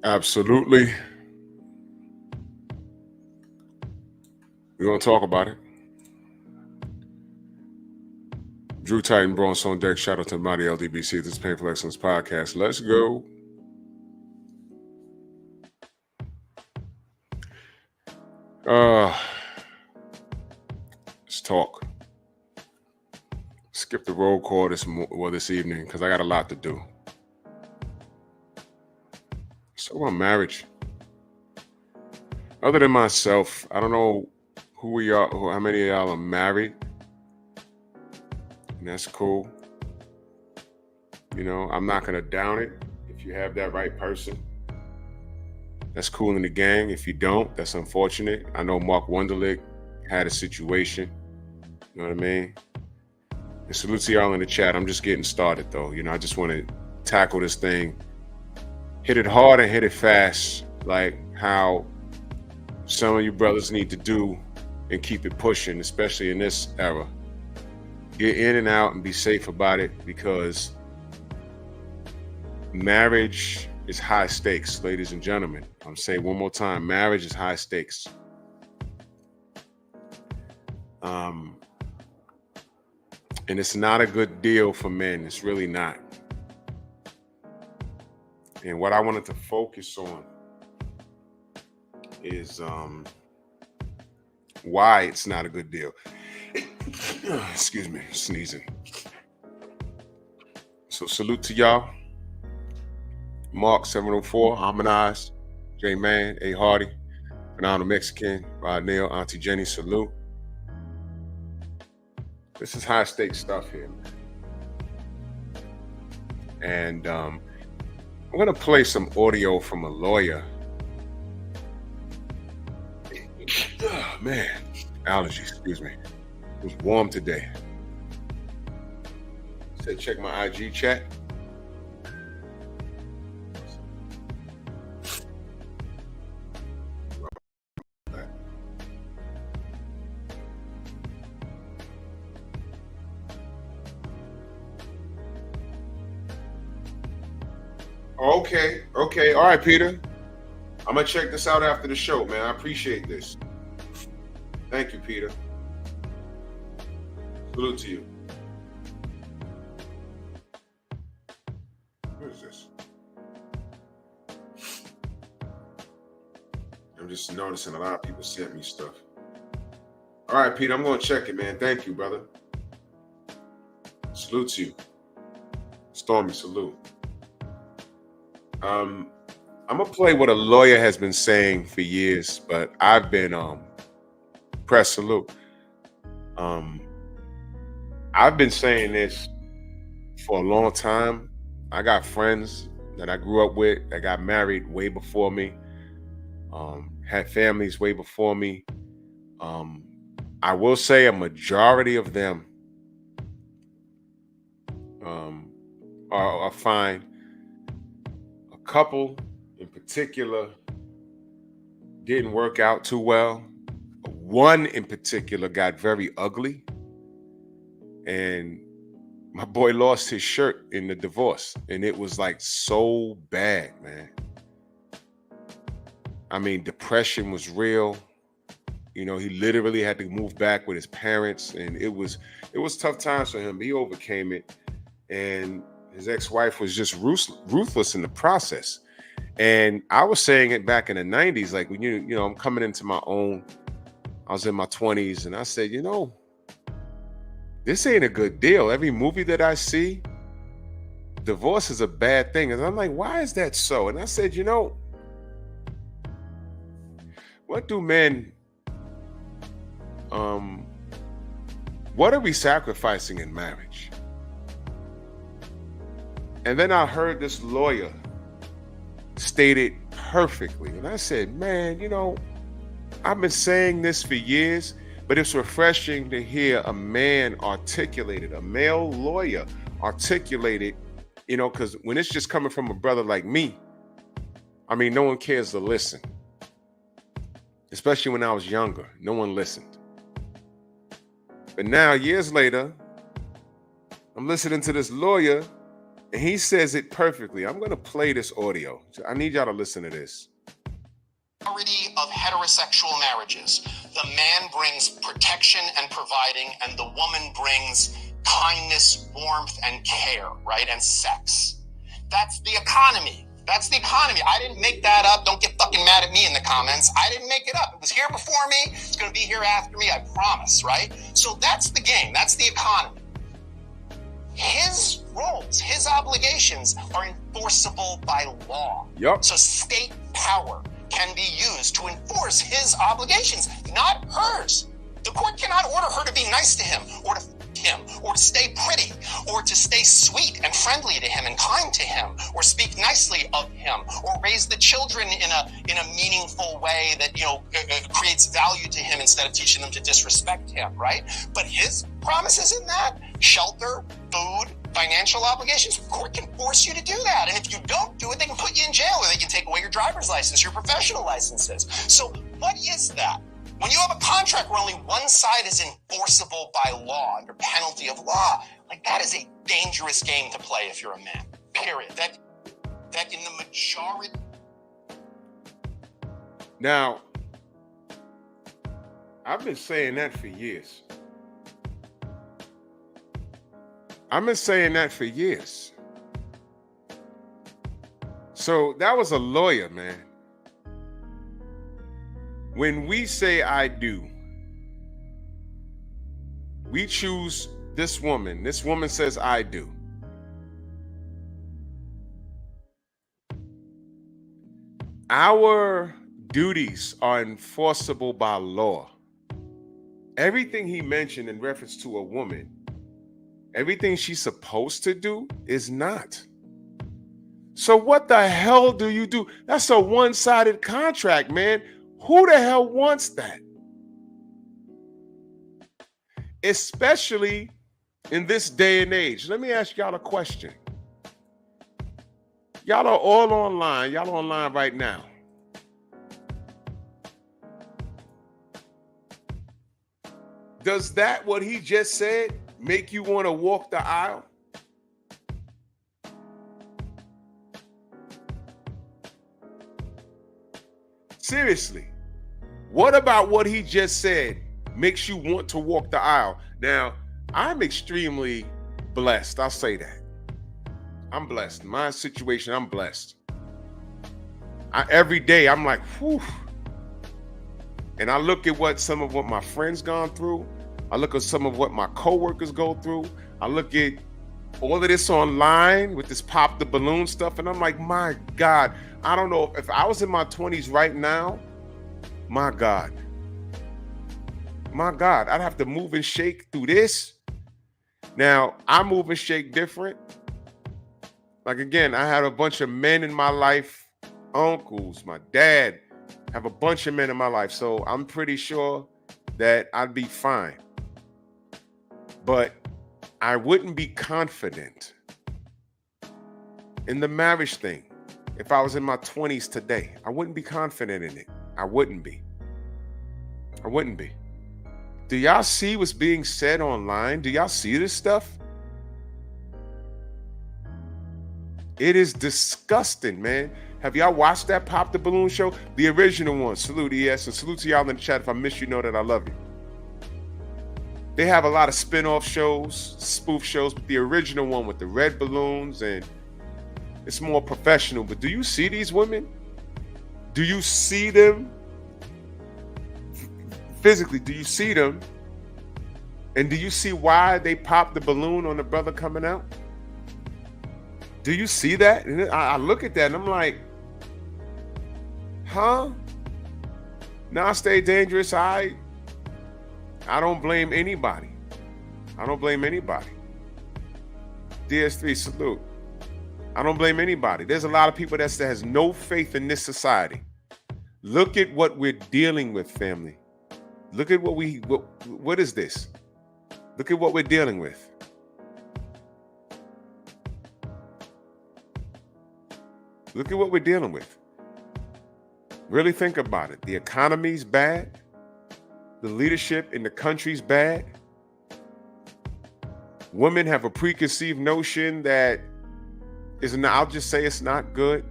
Absolutely. We're going to talk about it. Drew Titan Bronx on deck. Shout out to Mighty LDBC. This is Painful Excellence Podcast. Let's go. Let's talk. Skip the roll call this evening because I got a lot to do. So about marriage. Other than myself, I don't know who we are, how many of y'all are married. And that's cool. You know, I'm not going to down it if you have that right person. That's cool in the gang. If you don't, that's unfortunate. I know Mark Wunderlich had a situation. You know what I mean? And salute to y'all in the chat. I'm just getting started, though. You know, I just want to tackle this thing. Hit it hard and hit it fast, like how some of you brothers need to do and keep it pushing, especially in this era. Get in and out and be safe about it because marriage is high stakes, ladies and gentlemen. I'm saying one more time, marriage is high stakes. And it's not a good deal for men. It's really not. And what I wanted to focus on is why it's not a good deal. Excuse me, sneezing. So salute to y'all. Mark 704, Harmonize, J Man, A Hardy, Phenomenal Mexican, Rod Neal, Auntie Jenny, salute. This is high stakes stuff here. And I'm gonna play some audio from a lawyer. Oh, man, allergies, excuse me. It was warm today. Said check my IG chat. Okay. All right, Peter. I'm gonna check this out after the show, man. I appreciate this. Thank you, Peter. Salute to you. What is this? I'm just noticing a lot of people sent me stuff. All right, Peter, I'm gonna check it, man. Thank you, brother. Salute to you. Stormy, salute. I'm gonna play what a lawyer has been saying for years, but I've been press salute. I've been saying this for a long time. I got friends that I grew up with that got married way before me, had families way before me. I will say a majority of them are fine. A couple in particular didn't work out too well. One in particular got very ugly. And my boy lost his shirt in the divorce. And it was like so bad, man. I mean, depression was real. You know, he literally had to move back with his parents. And it was tough times for him. He overcame it. And his ex-wife was just ruthless in the process. And I was saying it back in the 90s, like when you know, I'm coming into my own. I was in my 20s and I said, you know, this ain't a good deal. Every movie that I see, divorce is a bad thing. And I'm like, why is that so? And I said, you know, what do men, what are we sacrificing in marriage? And then I heard this lawyer state it perfectly. And I said, man, you know, I've been saying this for years, but it's refreshing to hear a man articulate it, a male lawyer articulate it, you know, because when it's just coming from a brother like me, I mean, no one cares to listen. Especially when I was younger, no one listened. But now, years later, I'm listening to this lawyer And he says it perfectly. I'm going to play this audio. I need y'all to listen to this. Of heterosexual marriages, the man brings protection and providing, and the woman brings kindness, warmth, and care, right? And sex. That's the economy. That's the economy. I didn't make that up. Don't get fucking mad at me in the comments. I didn't make it up. It was here before me. It's going to be here after me. I promise, right? So that's the game. That's the economy. His roles, his obligations are enforceable by law. Yep. So state power can be used to enforce his obligations, not hers. The court cannot order her to be nice to him, or to him, or to stay pretty, or to stay sweet and friendly to him and kind to him, or speak nicely of him, or raise the children in a meaningful way that creates value to him instead of teaching them to disrespect him, right? But his promises in that, shelter, food, financial obligations, the court can force you to do that. And if you don't do it, they can put you in jail, or they can take away your driver's license, your professional licenses. So what is that? When you have a contract where only one side is enforceable by law, under penalty of law, like that is a dangerous game to play if you're a man, period. That in the majority. Now, I've been saying that for years. I've been saying that for years. So that was a lawyer, man. When we say I do, we choose this woman. This woman says I do. Our duties are enforceable by law. Everything he mentioned in reference to a woman, everything she's supposed to do is not. So what the hell do you do? That's a one-sided contract, man. Who the hell wants that? Especially in this day and age. Let me ask y'all a question. Y'all are all online. Y'all online right now. Does that, what he just said, make you want to walk the aisle? Seriously, what about what he just said makes you want to walk the aisle? Now, I'm extremely blessed. I'll say that. I'm blessed. My situation, I'm blessed. Every day, I'm like, whew. And I look at what my friends gone through. I look at some of what my coworkers go through. I look at all of this online with this pop the balloon stuff. And I'm like, my God, I don't know if I was in my 20s right now, my God, I'd have to move and shake through this. Now, I move and shake different. Like, again, I had a bunch of men in my life, uncles, my dad, have a bunch of men in my life. So I'm pretty sure that I'd be fine. But I wouldn't be confident in the marriage thing. If I was in my 20s today, I wouldn't be confident in it. I wouldn't be. Do y'all see what's being said online? Do y'all see this stuff? It is disgusting, man. Have y'all watched that Pop the Balloon show? The original one. Salute, ES, and salute to y'all in the chat. If I miss you, know that I love you. They have a lot of spin-off shows, spoof shows, but the original one with the red balloons, and it's more professional. But do you see these women? Do you see them? Physically, do you see them? And do you see why they popped the balloon on the brother coming out? Do you see that? And I look at that and I'm like, huh? Now stay dangerous. I don't blame anybody. DS3, salute. I don't blame anybody. There's a lot of people that has no faith in this society. Look at what we're dealing with, family. Look at what is this? Look at what we're dealing with. Look at what we're dealing with. Really think about it. The economy's bad. The leadership in the country's bad. Women have a preconceived notion that I'll just say it's not good.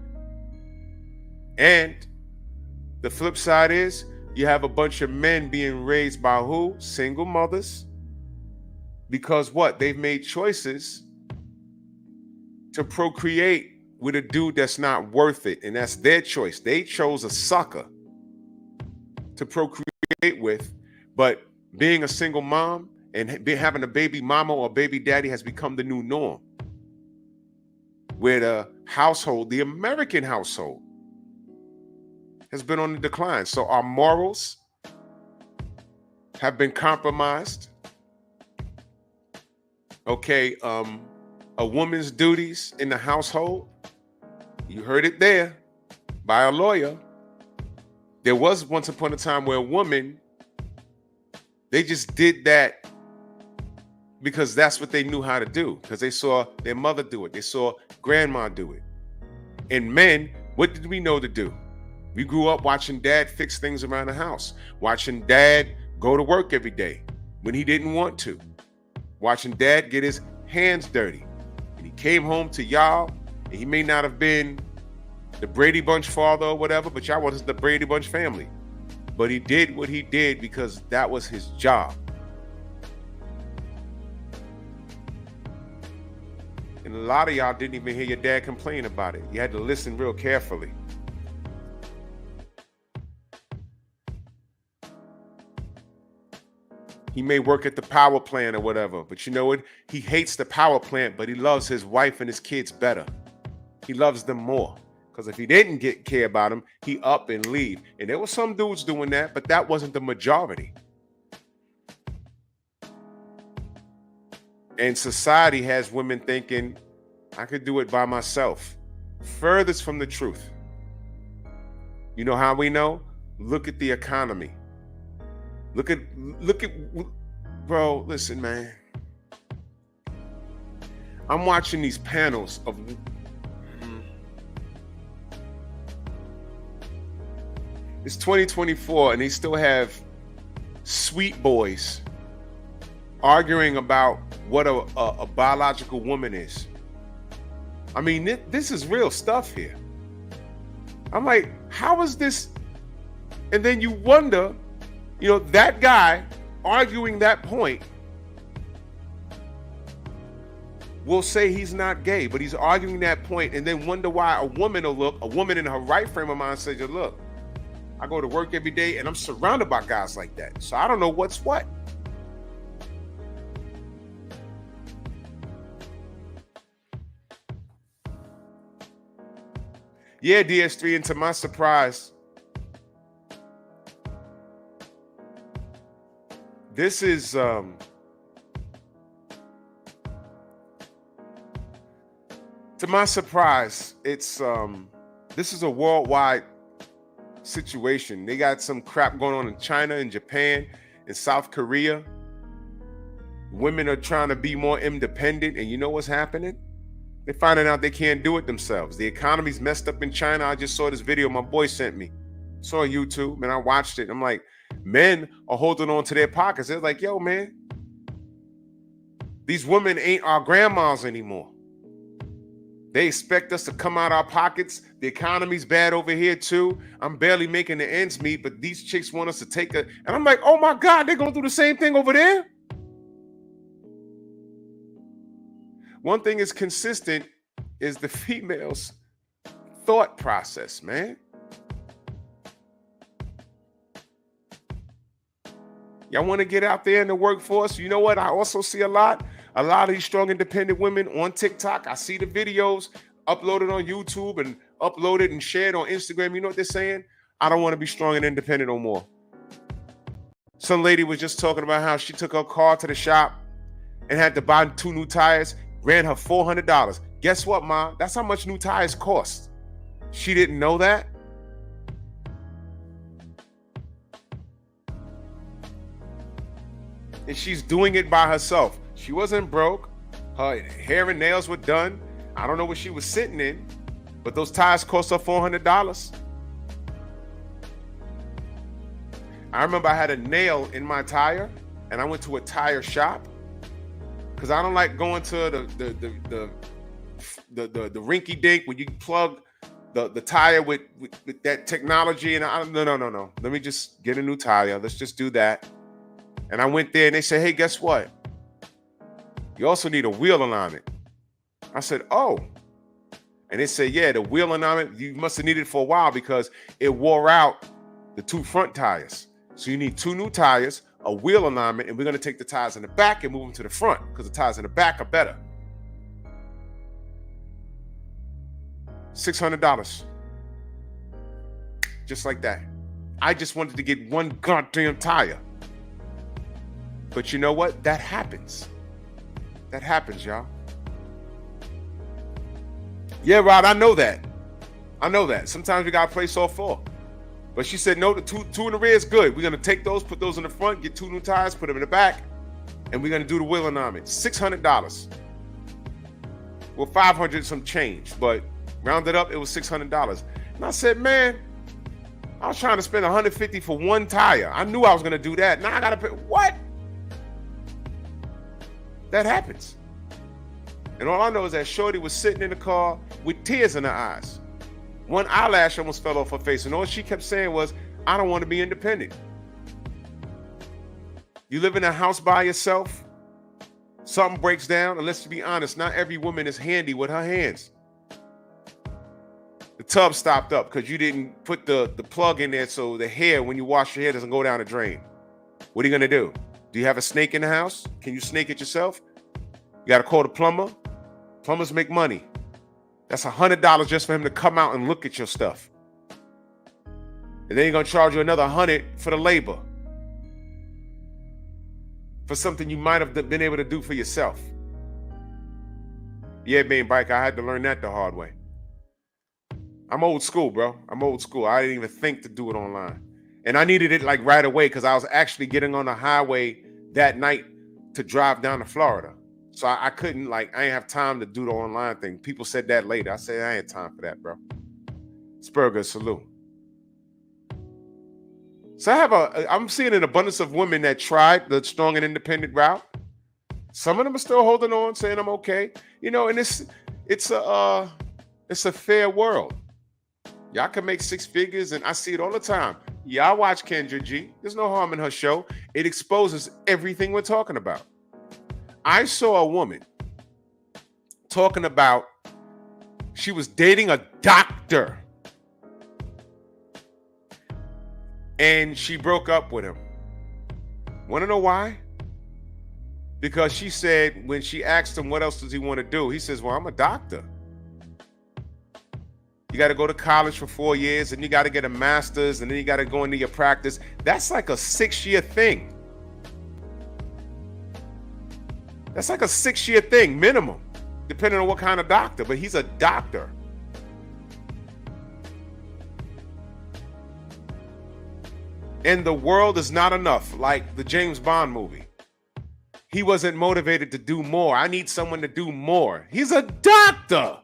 And the flip side is you have a bunch of men being raised by who? Single mothers. Because what? They've made choices to procreate with a dude that's not worth it. And that's their choice. They chose a sucker to procreate with. But being a single mom and having a baby mama or baby daddy has become the new norm. Where the household, the American household, has been on the decline. So our morals have been compromised. Okay, a woman's duties in the household, you heard it there by a lawyer. There was once upon a time where a woman, they just did that because that's what they knew how to do, because they saw their mother do it. They saw grandma do it. And men, what did we know to do? We grew up watching dad fix things around the house, watching dad go to work every day when he didn't want to, watching dad get his hands dirty. And he came home to y'all, and he may not have been the Brady Bunch father or whatever, but y'all was the Brady Bunch family. But he did what he did because that was his job. And a lot of y'all didn't even hear your dad complain about it. You had to listen real carefully. He may work at the power plant or whatever, but you know what? He hates the power plant, but he loves his wife and his kids better. He loves them more. Because if he didn't care about them, he up and leave. And there were some dudes doing that, but that wasn't the majority. And society has women thinking, I could do it by myself. Furthest from the truth. You know how we know? Look at the economy. Look at, bro, listen, man. I'm watching these panels of, it's 2024 and they still have sweet boys arguing about what a biological woman is. I mean, this is real stuff here. I'm like, how is this? And then you wonder, you know, that guy arguing that point will say he's not gay, but he's arguing that point and then wonder why a woman in her right frame of mind says, look, I go to work every day and I'm surrounded by guys like that. So I don't know what's what. Yeah, DS3, and to my surprise, this is to my surprise, it's this is a worldwide situation. They got some crap going on in China and Japan and South Korea. Women are trying to be more independent, and you know what's happening? They're finding out they can't do it themselves. The economy's messed up in China. I just saw this video my boy sent me. Saw on YouTube, and I watched it. I'm like, men are holding on to their pockets. They're like, yo, man, these women ain't our grandmas anymore. They expect us to come out our pockets. The economy's bad over here too. I'm barely making the ends meet, but these chicks want us to take a, and I'm like, oh my God, they're gonna do the same thing over there. One thing is consistent is the female's thought process, man. Y'all want to get out there in the workforce? You know what? I also see a lot of these strong, independent women on TikTok. I see the videos uploaded on YouTube and uploaded and shared on Instagram. You know what they're saying? I don't want to be strong and independent no more. Some lady was just talking about how she took her car to the shop and had to buy 2 new tires, ran her $400. Guess what, Ma? That's how much new tires cost. She didn't know that. And she's doing it by herself. She wasn't broke. Her hair and nails were done. I don't know what she was sitting in, but those tires cost her $400. I remember I had a nail in my tire, and I went to a tire shop because I don't like going to the rinky dink when you plug the tire with that technology. And no. Let me just get a new tire. Let's just do that. And I went there and they said, hey, guess what? You also need a wheel alignment. I said, oh. And they said, yeah, the wheel alignment, you must have needed it for a while because it wore out the 2 front tires. So you need 2 new tires, a wheel alignment, and we're going to take the tires in the back and move them to the front because the tires in the back are better. $600. Just like that. I just wanted to get 1 goddamn tire. But you know what? That happens. That happens, y'all. Yeah, Rod, I know that. Sometimes we gotta play soft 4. But she said, no, the two in the rear is good. We're gonna take those, put those in the front, get 2 new tires, put them in the back, and we're gonna do the wheel alignment. $600. Well, 500 some change, but rounded up, it was $600. And I said, man, I was trying to spend $150 for 1 tire. I knew I was gonna do that. Now I gotta pay. What? That happens. And all I know is that Shorty was sitting in the car with tears in her eyes. 1 eyelash almost fell off her face. And all she kept saying was, I don't want to be independent. You live in a house by yourself, something breaks down, and let's be honest, not every woman is handy with her hands. The tub stopped up because you didn't put the plug in there so the hair, when you wash your hair, doesn't go down the drain. What are you going to do? Do you have a snake in the house? Can you snake it yourself? You got to call the plumber. Plumbers make money. That's $100 just for him to come out and look at your stuff. And then you're going to charge you another $100 for the labor. For something you might have been able to do for yourself. Yeah, man, Bike, I had to learn that the hard way. I'm old school, bro. I'm old school. I didn't even think to do it online. And I needed it like right away because I was actually getting on the highway that night to drive down to Florida. So I couldn't, I didn't have time to do the online thing. People said that later. I said, I ain't time for that, bro. Spurger, salute. So I'm seeing an abundance of women that tried the strong and independent route. Some of them are still holding on, saying I'm okay. You know, and it's a fair world. Y'all can make 6 figures, and I see it all the time. Y'all watch Kendra G. There's no harm in her show. It exposes everything we're talking about. I saw a woman talking about she was dating a doctor and she broke up with him. Want to know why? Because she said when she asked him what else does he want to do, he says, well, I'm a doctor. You got to go to college for 4 years and you got to get a master's and then you got to go into your practice. That's like a 6-year thing. That's like a 6-year thing, minimum, depending on what kind of doctor, but he's a doctor. And the world is not enough, like the James Bond movie. He wasn't motivated to do more. I need someone to do more. He's a doctor.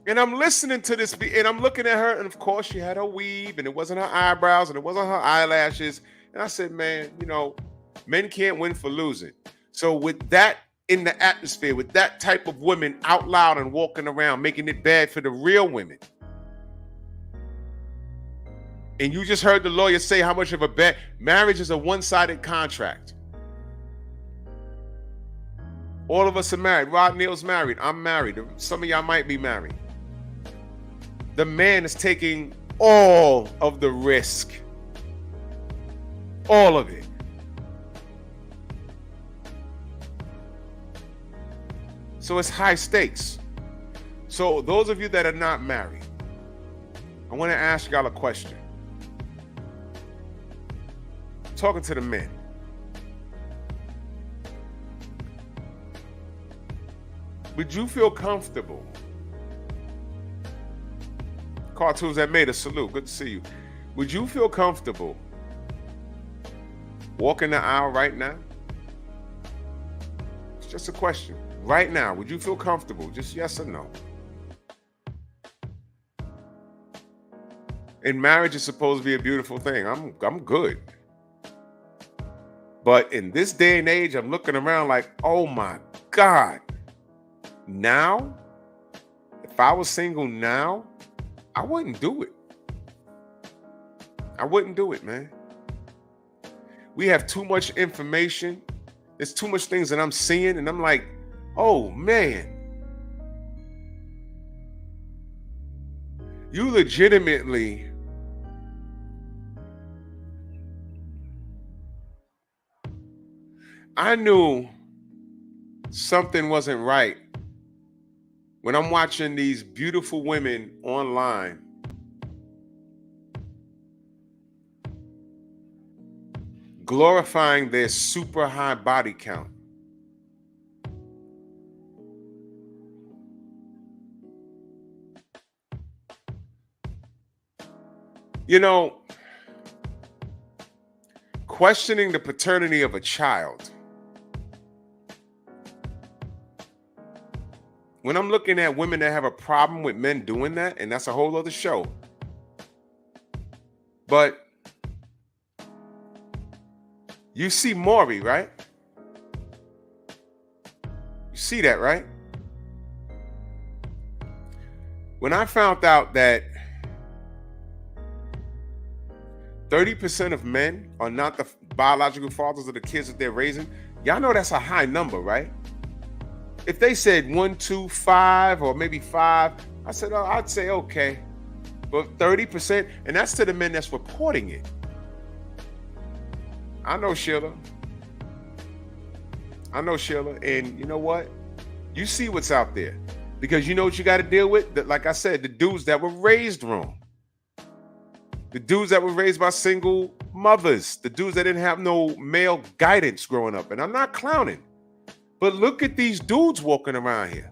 And I'm listening to this, and I'm looking at her, and of course she had her weave, and it wasn't her eyebrows, and it wasn't her eyelashes. And I said, man, men can't win for losing. So with that in the atmosphere, with that type of women out loud and walking around, making it bad for the real women. And you just heard the lawyer say how much of a bad marriage is a one-sided contract. All of us are married. Rod Neal's married. I'm married. Some of y'all might be married. The man is taking all of the risk. All of it. So it's high stakes. So those of you that are not married, I want to ask y'all a question. Talking to the men. Would you feel comfortable? Cartoons that made a salute. Good to see you. Would you feel comfortable walking the aisle right now? It's just a question. Right now, would you feel comfortable? Just yes or no. And marriage is supposed to be a beautiful thing. I'm good. But in this day and age, I'm looking around like, oh my God. Now, if I was single now, I wouldn't do it. I wouldn't do it, man. We have too much information. There's too much things that I'm seeing, and I'm like, oh man. You legitimately I knew something wasn't right when I'm watching these beautiful women online glorifying their super high body count. You know, questioning the paternity of a child. When I'm looking at women that have a problem with men doing that, and that's a whole other show. But you see Maury, right? You see that, right? When I found out that 30% of men are not the biological fathers of the kids that they're raising, y'all know that's a high number, right? If they said 1, 2, 5, or maybe 5, I said, oh, I'd say okay. But 30%, and that's to the men that's reporting it. I know Sheila. And you know what? You see what's out there. Because you know what you got to deal with? Like I said, the dudes that were raised wrong. The dudes that were raised by single mothers. The dudes that didn't have no male guidance growing up. And I'm not clowning. But look at these dudes walking around here.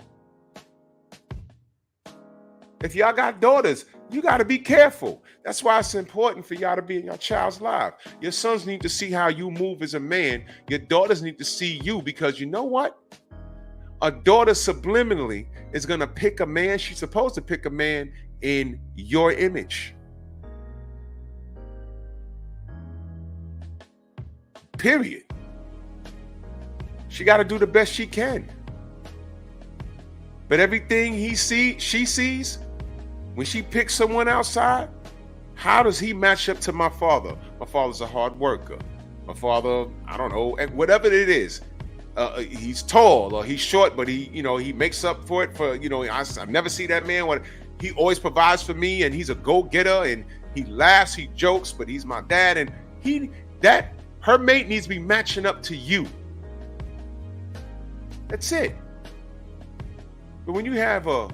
If y'all got daughters, you got to be careful. That's why it's important for y'all to be in your child's life. Your sons need to see how you move as a man. Your daughters need to see you, because you know what? A daughter subliminally is going to pick a man. She's supposed to pick a man in your image. Period. She got to do the best she can. But everything she sees, when she picks someone outside, how does he match up to my father? My father's a hard worker. My father, I don't know, whatever it is. He's tall or he's short, but he makes up for it. I never see that man. He always provides for me, and he's a go-getter, and he laughs, he jokes, but he's my dad, and her mate needs to be matching up to you. That's it. But when you have a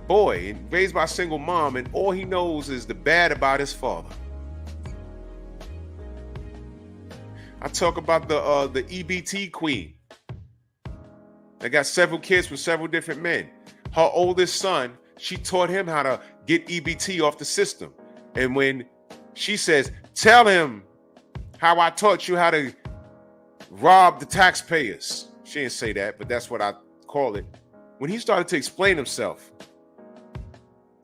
boy and raised by a single mom, and all he knows is the bad about his father. I talk about the EBT queen. They got several kids with several different men. Her oldest son, she taught him how to get EBT off the system. And when she says, tell him how I taught you how to rob the taxpayers. She didn't say that, but that's what I call it. When he started to explain himself.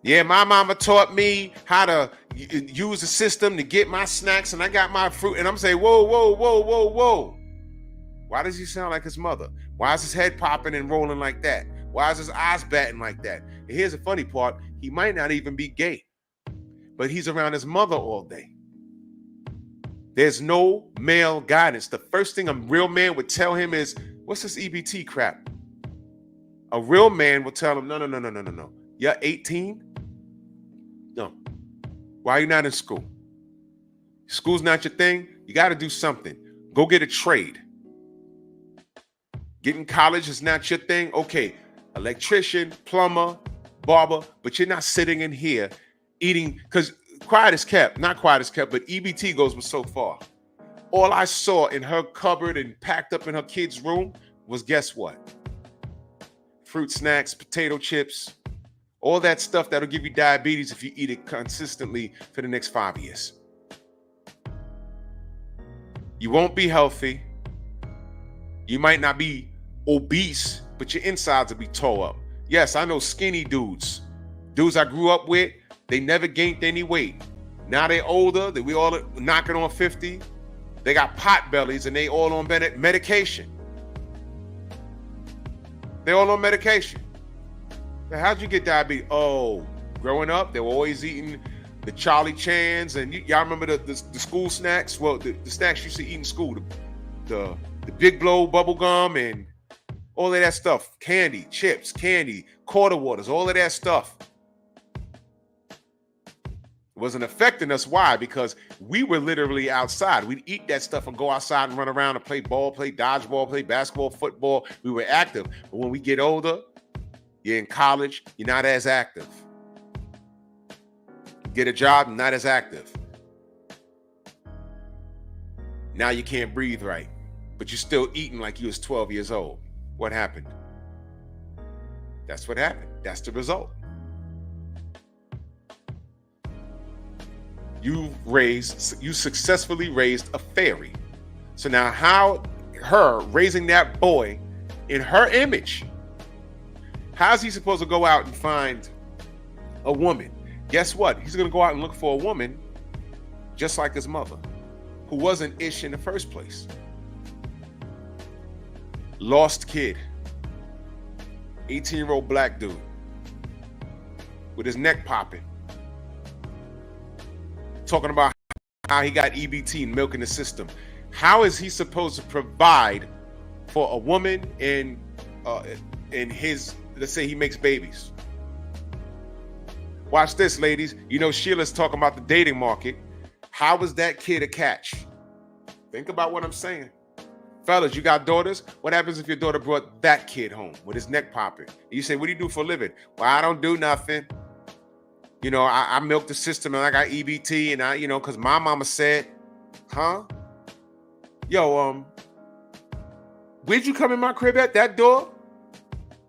Yeah, my mama taught me how to use the system to get my snacks, and I got my fruit. And I'm saying, whoa. Why does he sound like his mother? Why is his head popping and rolling like that? Why is his eyes batting like that? And here's the funny part. He might not even be gay, but he's around his mother all day. There's no male guidance. The first thing a real man would tell him is, what's this EBT crap? A real man will tell him, no. You're 18? No. Why are you not in school? School's not your thing? You got to do something. Go get a trade. Getting college is not your thing? Okay, electrician, plumber, barber, but you're not sitting in here eating, because quiet is kept, not quiet is kept, but EBT goes so far. All I saw in her cupboard and packed up in her kid's room was, guess what? Fruit snacks, potato chips, all that stuff that'll give you diabetes if you eat it consistently for the next 5 years. You won't be healthy. You might not be obese, but your insides will be tore up. Yes, I know skinny dudes. Dudes I grew up with, they never gained any weight. Now they're older, we all knocking on 50. They got pot bellies and they all on medication. They all on medication. Now, how'd you get diabetes? Oh, growing up, they were always eating the Charlie Chans, and y'all remember the school snacks? Well, the snacks you used to eat in school, the Big Blow bubble gum and all of that stuff, candy, chips, candy, quarter waters, all of that stuff. It wasn't affecting us. Why? Because we were literally outside. We'd eat that stuff and go outside and run around and play ball, play dodgeball, play basketball, football. We were active. But when we get older, you're in college, you're not as active. You get a job, not as active. Now you can't breathe right, but you're still eating like you was 12 years old. What happened? That's what happened. That's the result. You successfully raised a fairy. So now how her raising that boy in her image, how's he supposed to go out and find a woman? Guess what? He's going to go out and look for a woman just like his mother, who wasn't ish in the first place. Lost kid, 18-year-old black dude with his neck popping, talking about how he got EBT and milk in the system. How is he supposed to provide for a woman in his, let's say he makes babies? Watch this, ladies. You know, Sheila's talking about the dating market. How is that kid a catch? Think about what I'm saying. Fellas, you got daughters? What happens if your daughter brought that kid home with his neck popping? You say, what do you do for a living? Well, I don't do nothing. You know, I milk the system and I got EBT and I, you know, because my mama said, huh? Yo, where'd you come in my crib at? That door?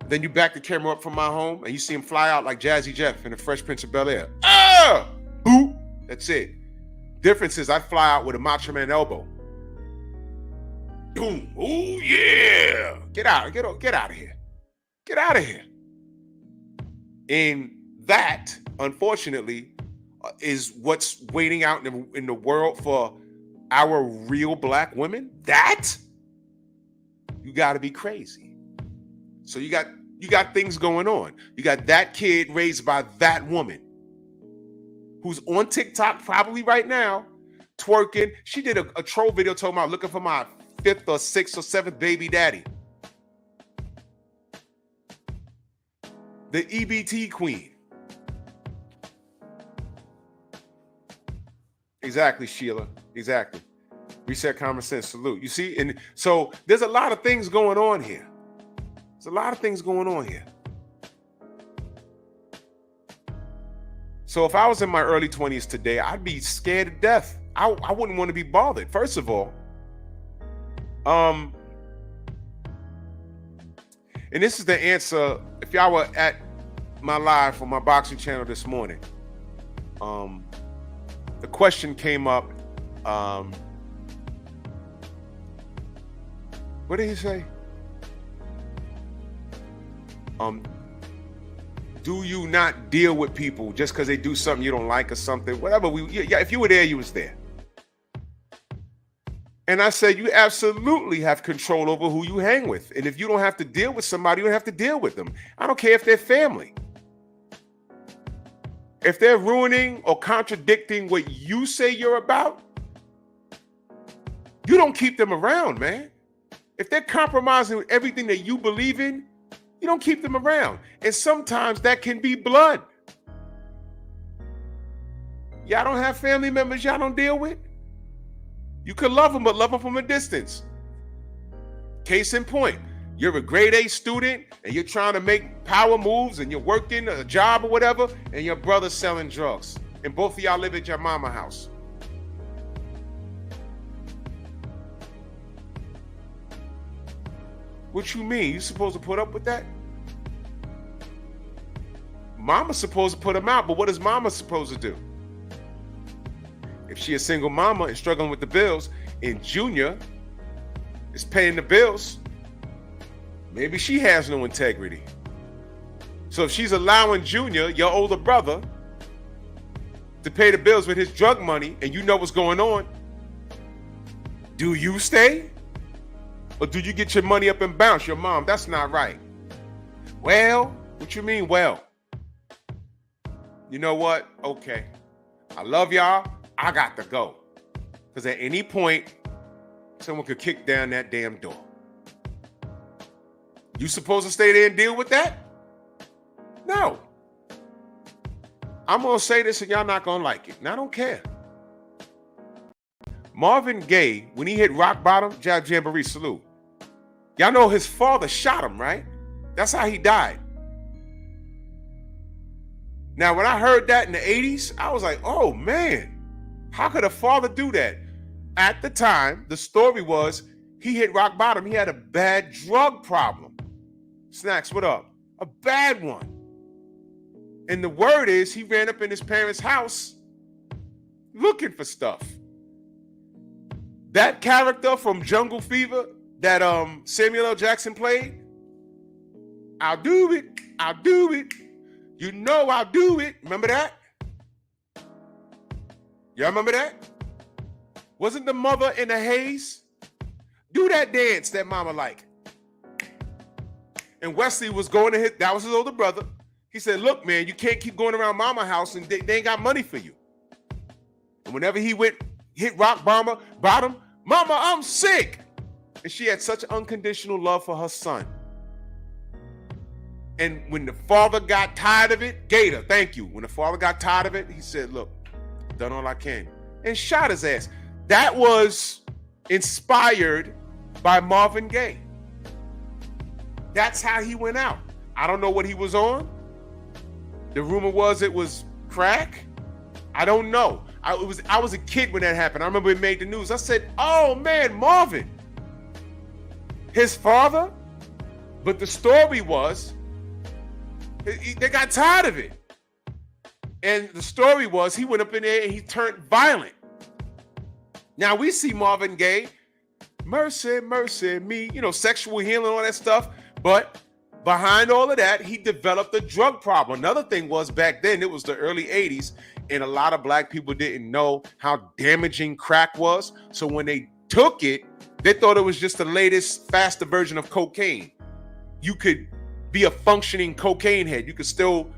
Then you back the camera up from my home and you see him fly out like Jazzy Jeff in the Fresh Prince of Bel-Air. Ah! Boop! That's it. Difference is I fly out with a Macho Man elbow. Boom! Oh yeah! Get out of here! Get out of here! And that, unfortunately, is what's waiting out in the world for our real black women. That you got to be crazy. So you got things going on. You got that kid raised by that woman who's on TikTok probably right now twerking. She did a troll video talking about looking for my 5th or 6th or 7th baby daddy. The EBT queen. Exactly, Sheila. Exactly. Reset Common Sense. Salute. You see? And so there's a lot of things going on here. There's a lot of things going on here. So if I was in my early 20s today, I'd be scared to death. I wouldn't want to be bothered. First of all, and this is the answer. If y'all were at my live on my boxing channel this morning, the question came up. What did he say? Do you not deal with people just because they do something you don't like or something? Whatever. Yeah, if you were there, you was there. And I said, you absolutely have control over who you hang with. And if you don't have to deal with somebody, you don't have to deal with them. I don't care if they're family. If they're ruining or contradicting what you say you're about, you don't keep them around, man. If they're compromising with everything that you believe in, you don't keep them around. And sometimes that can be blood. Y'all don't have family members y'all don't deal with? You could love them, but love them from a distance. Case in point, you're a grade A student and you're trying to make power moves and you're working a job or whatever, and your brother's selling drugs. And both of y'all live at your mama house. What you mean? You supposed to put up with that? Mama's supposed to put him out, but what is mama supposed to do? If she a single mama and struggling with the bills, and Junior is paying the bills, maybe she has no integrity. So if she's allowing Junior, your older brother, to pay the bills with his drug money, and you know what's going on, Do you stay? Or do you get your money up and bounce? Your mom, that's not right. Well, what you mean, well? You know what? Okay. I love y'all. I got to go. Because at any point, someone could kick down that damn door. You supposed to stay there and deal with that? No. I'm going to say this and y'all not going to like it. And I don't care. Marvin Gaye, when he hit rock bottom, Jab Jamboree, salute. Y'all know his father shot him, right? That's how he died. Now, when I heard that in the 80s, I was like, oh, man, how could a father do that? At the time, the story was he hit rock bottom. He had a bad drug problem. Snacks, what up? A bad one. And the word is he ran up in his parents' house looking for stuff. That character from Jungle Fever that Samuel L. Jackson played, I'll do it, I'll do it. You know I'll do it. Remember that? Y'all remember that? Wasn't the mother in the haze? Do that dance that mama like. And Wesley was going to hit, that was his older brother. He said, look, man, you can't keep going around mama's house and they ain't got money for you. And whenever he hit rock bottom, mama, I'm sick. And she had such unconditional love for her son. And when the father got tired of it, Gator, thank you. When the father got tired of it, he said, look, I've done all I can. And shot his ass. That was inspired by Marvin Gaye. That's how he went out. I don't know what he was on. The rumor was it was crack. I don't know. I was a kid when that happened. I remember it made the news. I said, oh man, Marvin, his father. But the story was, they got tired of it. And the story was he went up in there and he turned violent. Now we see Marvin Gaye, mercy, mercy, me, sexual healing, all that stuff. But behind all of that, he developed a drug problem. Another thing was back then, it was the early 80s, and a lot of black people didn't know how damaging crack was. So when they took it, they thought it was just the latest, faster version of cocaine. You could be a functioning cocaine head. You could still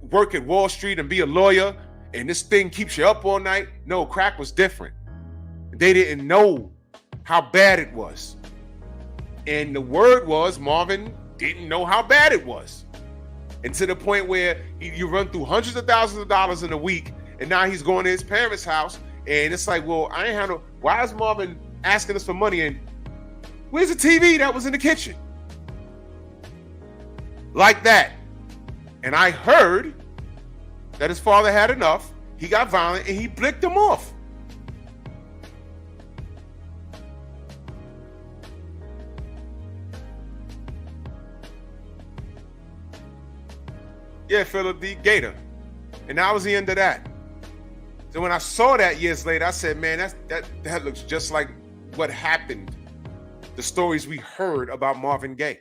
work at Wall Street and be a lawyer, and this thing keeps you up all night. No, crack was different. They didn't know how bad it was. And the word was Marvin didn't know how bad it was. And to the point where you run through hundreds of thousands of dollars in a week, and now he's going to his parents' house, and it's like, well, I ain't have no, why is Marvin asking us for money? And where's the TV that was in the kitchen? Like that. And I heard that his father had enough. He got violent and he blicked him off. Yeah, Philip D. Gator. And that was the end of that. So when I saw that years later, I said, man, that looks just like what happened. The stories we heard about Marvin Gaye.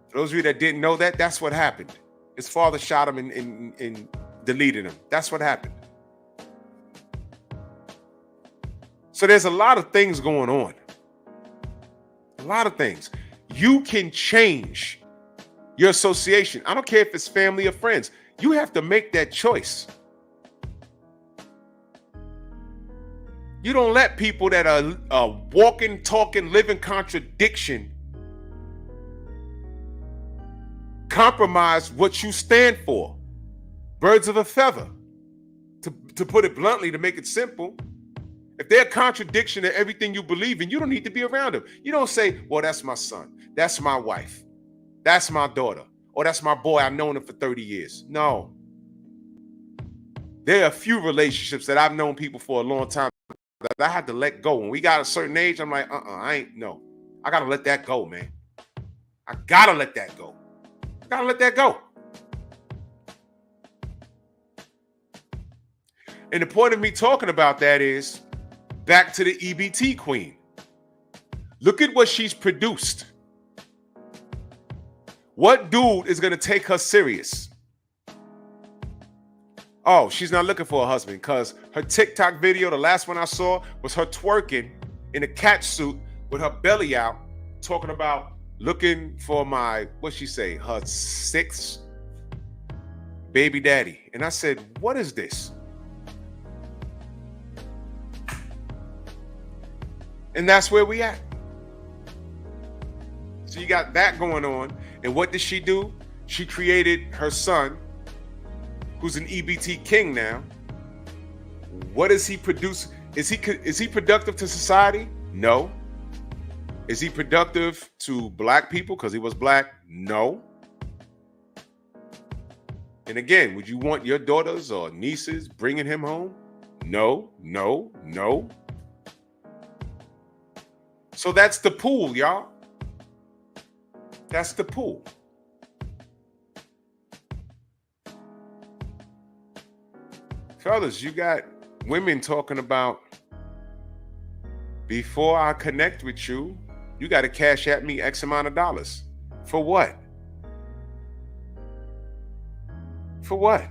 For those of you that didn't know that, that's what happened. His father shot him and deleted him. That's what happened. So there's a lot of things going on. A lot of things. You can change your association. I don't care if it's family or friends. You have to make that choice. You don't let people that are walking, talking, living contradiction compromise what you stand for. Birds of a feather. To put it bluntly, to make it simple, if they're a contradiction to everything you believe in, you don't need to be around them. You don't say, well, that's my son. That's my wife. That's my daughter. Or that's my boy. I've known him for 30 years. No. There are a few relationships that I've known people for a long time that I had to let go. When we got a certain age, I'm like, I got to let that go, man. I got to let that go. Gotta let that go. And the point of me talking about that is back to the EBT queen. Look at what she's produced. What dude is going to take her serious? Oh, she's not looking for a husband because her TikTok video, the last one I saw, was her twerking in a cat suit with her belly out, talking about looking for my, what'd she say, her 6th baby daddy. And I said, what is this? And that's where we at. So you got that going on. And what did she do? She created her son, who's an EBT king now. What does he produce? Is he productive to society? No. Is he productive to black people because he was black? No. And again, would you want your daughters or nieces bringing him home? No, no, no. So that's the pool, y'all. That's the pool. Fellas, you got women talking about, before I connect with you, you got to cash at me X amount of dollars. For what? For what?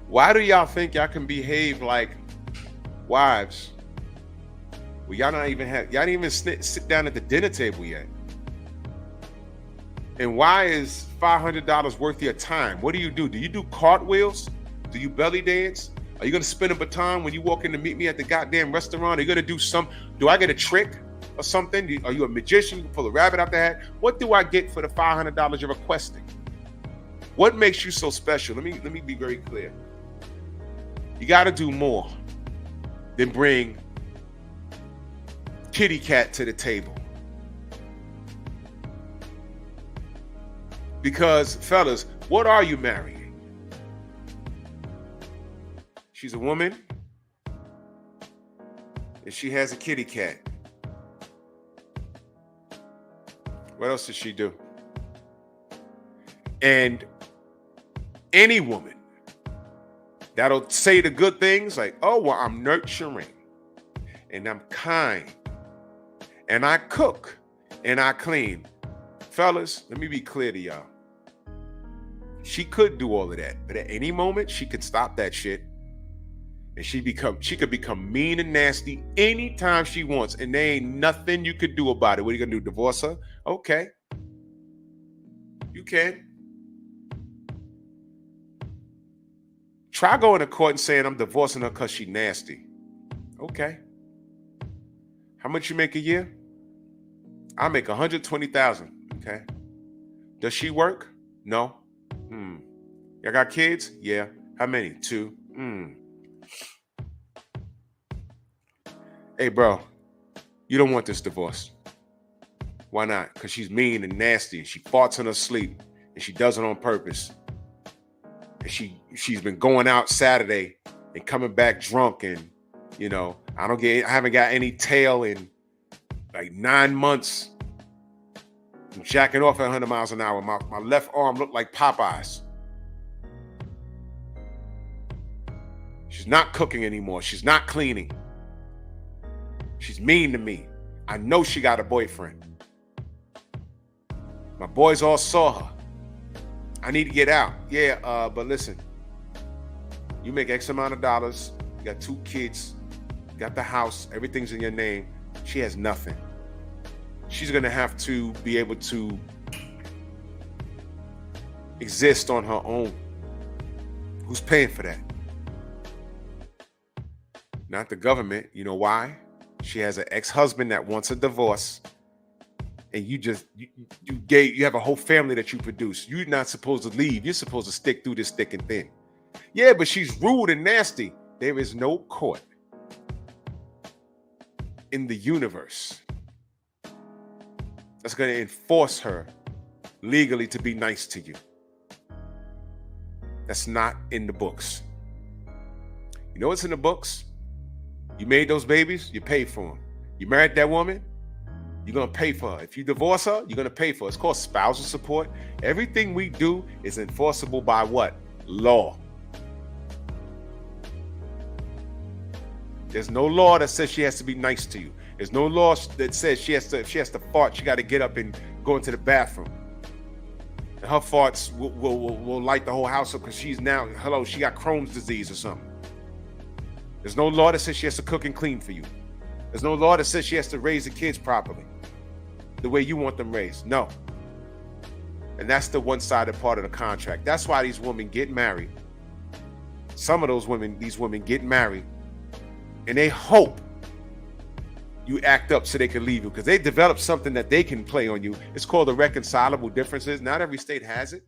Why do y'all think y'all can behave like wives? Well, y'all didn't even sit down at the dinner table yet. And why is $500 worth your time? What do? Do you do cartwheels? Do you belly dance? Are you going to spin a baton when you walk in to meet me at the goddamn restaurant? Are you going to do do I get a trick or something? Are you a magician? You can pull a rabbit out the hat? What do I get for the $500 you're requesting? What makes you so special? Let me be very clear. You got to do more than bring kitty cat to the table. Because, fellas, what are you marrying? She's a woman, and she has a kitty cat. What else does she do? And any woman that'll say the good things like, oh, well, I'm nurturing, and I'm kind, and I cook, and I clean. Fellas, let me be clear to y'all. She could do all of that, but at any moment, she could stop that shit. And she could become mean and nasty anytime she wants. And there ain't nothing you could do about it. What are you going to do? Divorce her? Okay. You can. Try going to court and saying I'm divorcing her because she's nasty. Okay. How much you make a year? I make $120,000. Okay. Does she work? No. Y'all got kids? Yeah. How many? 2. Hey, bro, you don't want this divorce. Why not? Because she's mean and nasty, and she farts in her sleep, and she does it on purpose. And she's been going out Saturday and coming back drunk, and I haven't got any tail in like 9 months. I'm jacking off at 100 miles an hour. My left arm looked like Popeye's. She's not cooking anymore. She's not cleaning. She's mean to me. I know she got a boyfriend. My boys all saw her. I need to get out. Yeah, but listen. You make X amount of dollars. You got 2 kids. You got the house. Everything's in your name. She has nothing. She's going to have to be able to exist on her own. Who's paying for that? Not the government. You know why? She has an ex-husband that wants a divorce, and you have a whole family that you produce. You're not supposed to leave. You're supposed to stick through this thick and thin. Yeah, but she's rude and nasty. There is no court in the universe that's going to enforce her legally to be nice to you. That's not in the books. You know what's in the books? You made those babies, you paid for them. You married that woman, you're going to pay for her. If you divorce her, you're going to pay for her. It's called spousal support. Everything we do is enforceable by what? Law. There's no law that says she has to be nice to you. There's no law that says if she has to fart, she got to get up and go into the bathroom. her farts will light the whole house up because she's now, hello, she got Crohn's disease or something. There's no law that says she has to cook and clean for you. There's no law that says she has to raise the kids properly, the way you want them raised. No. And that's the one-sided part of the contract. That's why these women get married. Some of these women get married, and they hope you act up so they can leave you, because they develop something that they can play on you. It's called the reconcilable differences. Not every state has it.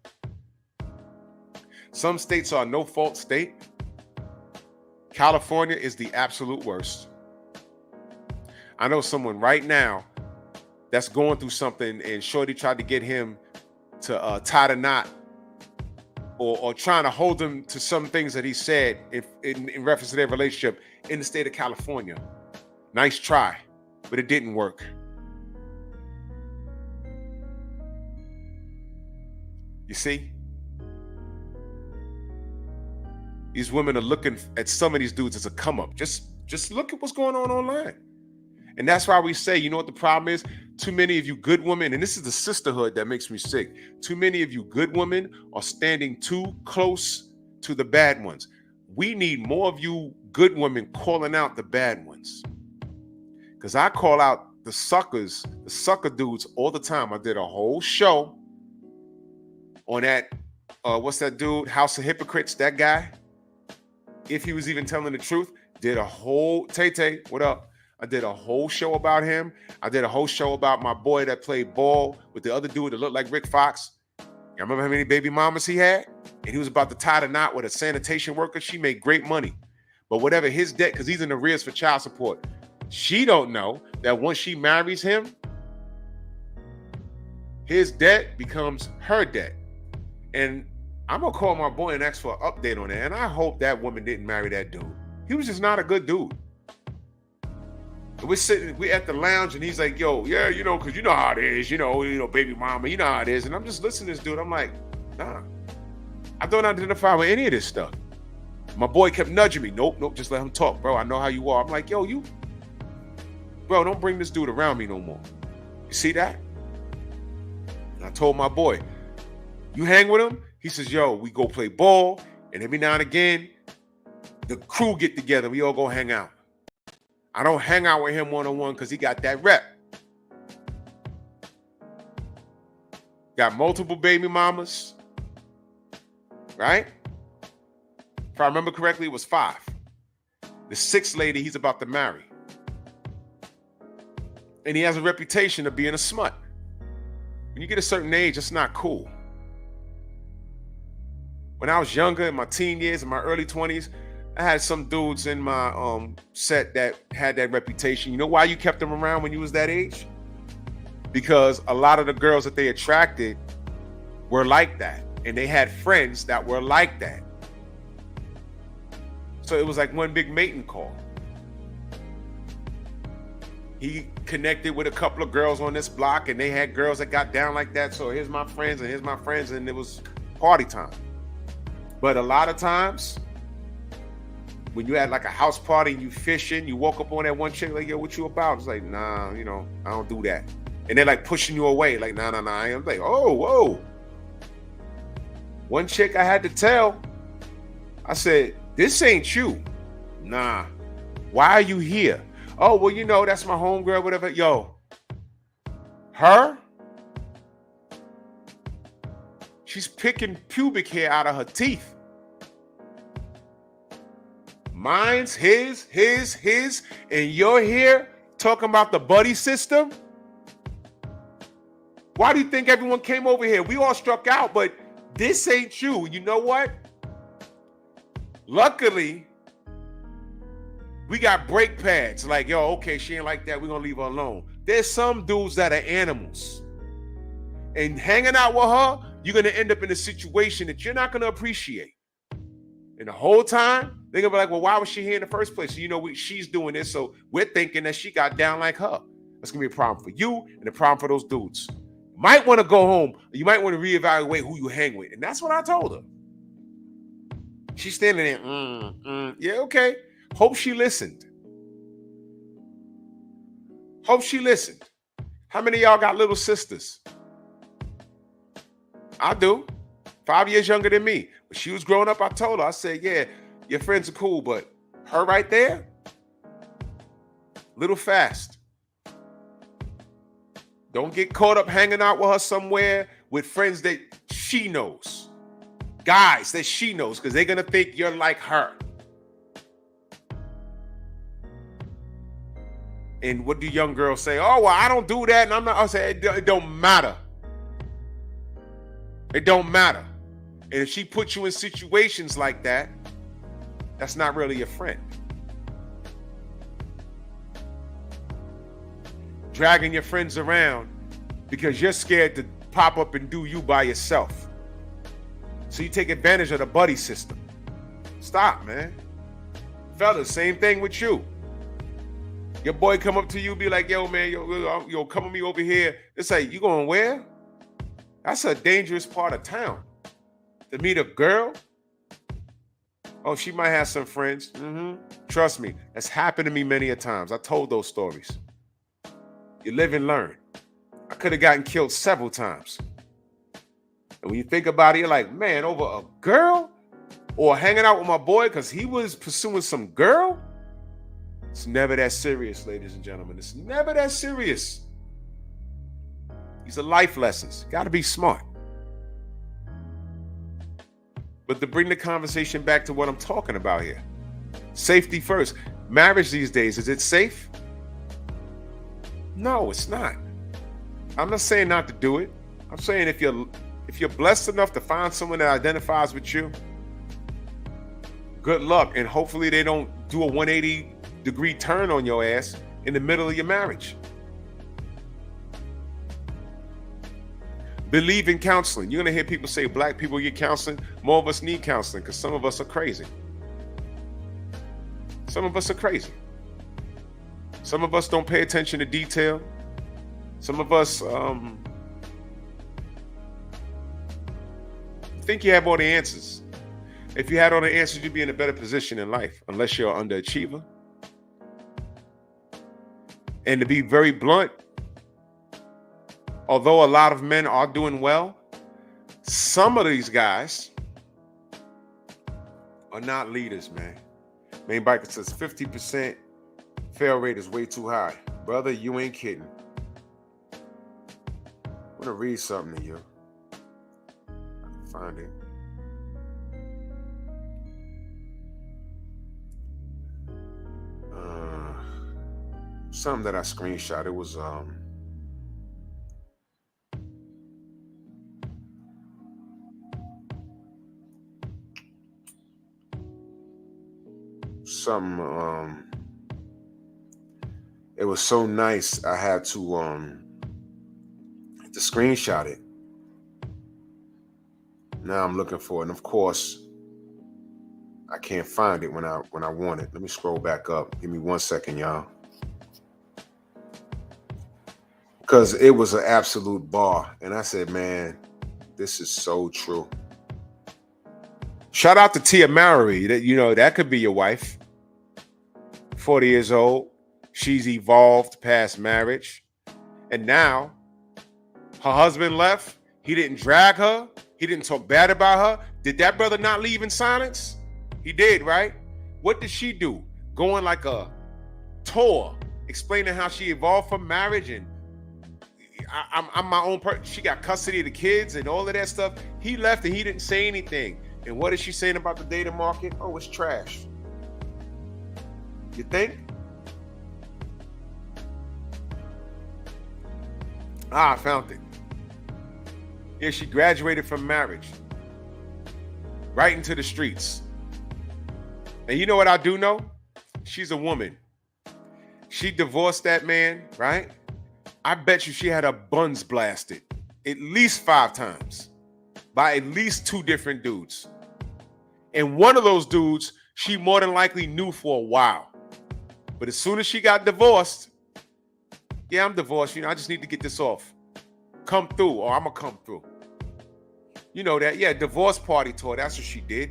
Some states are no-fault state. California is the absolute worst. I know someone right now that's going through something, and Shorty tried to get him to tie the knot, or trying to hold him to some things that he said in reference to their relationship in the state of California. Nice try, but it didn't work. You see? These women are looking at some of these dudes as a come up. Just look at what's going on online. And that's why we say, you know what the problem is? Too many of you good women, and this is the sisterhood that makes me sick. Too many of you good women are standing too close to the bad ones. We need more of you good women calling out the bad ones. Because I call out the suckers, the sucker dudes all the time. I did a whole show on that, what's that dude? House of Hypocrites, that guy. If he was even telling the truth, did a whole, Tay, what up? I did a whole show about him. I did a whole show about my boy that played ball with the other dude that looked like Rick Fox. You remember how many baby mamas he had? And he was about to tie the knot with a sanitation worker. She made great money. But whatever his debt, because he's in arrears for child support, she don't know that once she marries him, his debt becomes her debt. And I'm going to call my boy and ask for an update on that. And I hope that woman didn't marry that dude. He was just not a good dude. We're at the lounge, and he's like, yo, yeah, you know, because you know how it is, you know, baby mama, you know how it is. And I'm just listening to this dude. I'm like, nah, I don't identify with any of this stuff. My boy kept nudging me. Nope, just let him talk, bro. I know how you are. I'm like, yo, bro, don't bring this dude around me no more. You see that? And I told my boy, you hang with him? He says, yo, we go play ball, and every now and again, the crew get together. We all go hang out. I don't hang out with him one-on-one because he got that rep. Got multiple baby mamas, right? If I remember correctly, it was 5. The 6th lady he's about to marry. And he has a reputation of being a smut. When you get a certain age, it's not cool. When I was younger, in my teen years, in my early 20s, I had some dudes in my set that had that reputation. You know why you kept them around when you was that age? Because a lot of the girls that they attracted were like that. And they had friends that were like that. So it was like one big mating call. He connected with a couple of girls on this block, and they had girls that got down like that. So here's my friends, and here's my friends, and it was party time. But a lot of times, when you had like a house party and you fishing, you woke up on that one chick like, yo, what you about? It's like, nah, you know, I don't do that. And they're like pushing you away, like, nah. I'm like, oh, whoa. One chick I had to tell, I said, this ain't you. Nah. Why are you here? Oh, well, you know, that's my homegirl, whatever. Yo, her? She's picking pubic hair out of her teeth. Mine's his, and you're here talking about the buddy system? Why do you think everyone came over here? We all struck out, but this ain't you. You know what? Luckily, we got brake pads. Like, yo, okay, she ain't like that. We're going to leave her alone. There's some dudes that are animals. And hanging out with her, you're going to end up in a situation that you're not going to appreciate. And the whole time, they're going to be like, well, why was she here in the first place? So, you know, she's doing this, so we're thinking that she got down like her. That's going to be a problem for you and a problem for those dudes. You might want to go home. You might want to reevaluate who you hang with. And that's what I told her. She's standing there, yeah, okay. Hope she listened. How many of y'all got little sisters? I do. 5 years younger than me. When she was growing up, I told her, I said, yeah, your friends are cool, but her right there, little fast. Don't get caught up hanging out with her somewhere with friends that she knows. Guys that she knows, because they're going to think you're like her. And what do young girls say? Oh, well, I don't do that. And I'm not. I say, it don't matter. It don't matter. And if she puts you in situations like that, that's not really your friend. Dragging your friends around because you're scared to pop up and do you by yourself. So you take advantage of the buddy system. Stop, man. Fellas, same thing with you. Your boy come up to you, be like, yo, man, yo, come with me over here. It's like, you going where? That's a dangerous part of town. To meet a girl? Oh, she might have some friends. Trust me, that's happened to me many a times. I told those stories. You live and learn. I could have gotten killed several times. And when you think about it, you're like, man, over a girl? Or hanging out with my boy because he was pursuing some girl? It's never that serious, ladies and gentlemen. It's never that serious. These are life lessons. Got to be smart. But to bring the conversation back to what I'm talking about here, safety first. Marriage these days, is it safe? No, it's not. I'm not saying not to do it. I'm saying if you're blessed enough to find someone that identifies with you, good luck. And hopefully they don't do a 180-degree turn on your ass in the middle of your marriage. Believe in counseling. You're going to hear people say black people get counseling. More of us need counseling because some of us are crazy. Some of us are crazy. Some of us don't pay attention to detail. Some of us think you have all the answers. If you had all the answers, you'd be in a better position in life, unless you're an underachiever. And to be very blunt, although a lot of men are doing well, some of these guys are not leaders, man. Main Biker says 50% fail rate is way too high. Brother, you ain't kidding. I'm gonna read something to you. I can find it. Something that I screenshot. It was it was so nice I had to screenshot it. Now I'm looking for it, and of course I can't find it when I want it. Let me scroll back up. Give me 1 second, y'all. Because it was an absolute bar. And I said, man, this is so true. Shout out to Tia Mowry. That could be your wife. 40 years old. She's evolved past marriage. And now her husband left. He didn't drag her. He didn't talk bad about her. Did that brother not leave in silence? He did, right? What did she do? Going like a tour, explaining how she evolved from marriage and I'm my own person. She got custody of the kids and all of that stuff. He left and he didn't say anything. And what is she saying about the dating market? Oh, it's trash. You think? I found it. Yeah, she graduated from marriage. Right into the streets. And you know what I do know? She's a woman. She divorced that man, right? I bet you she had her buns blasted at least 5 times by at least 2 different dudes. And one of those dudes, she more than likely knew for a while. But as soon as she got divorced, yeah, I'm divorced. I just need to get this off. Come through, or I'm going to come through. You know that. Yeah, divorce party tour. That's what she did.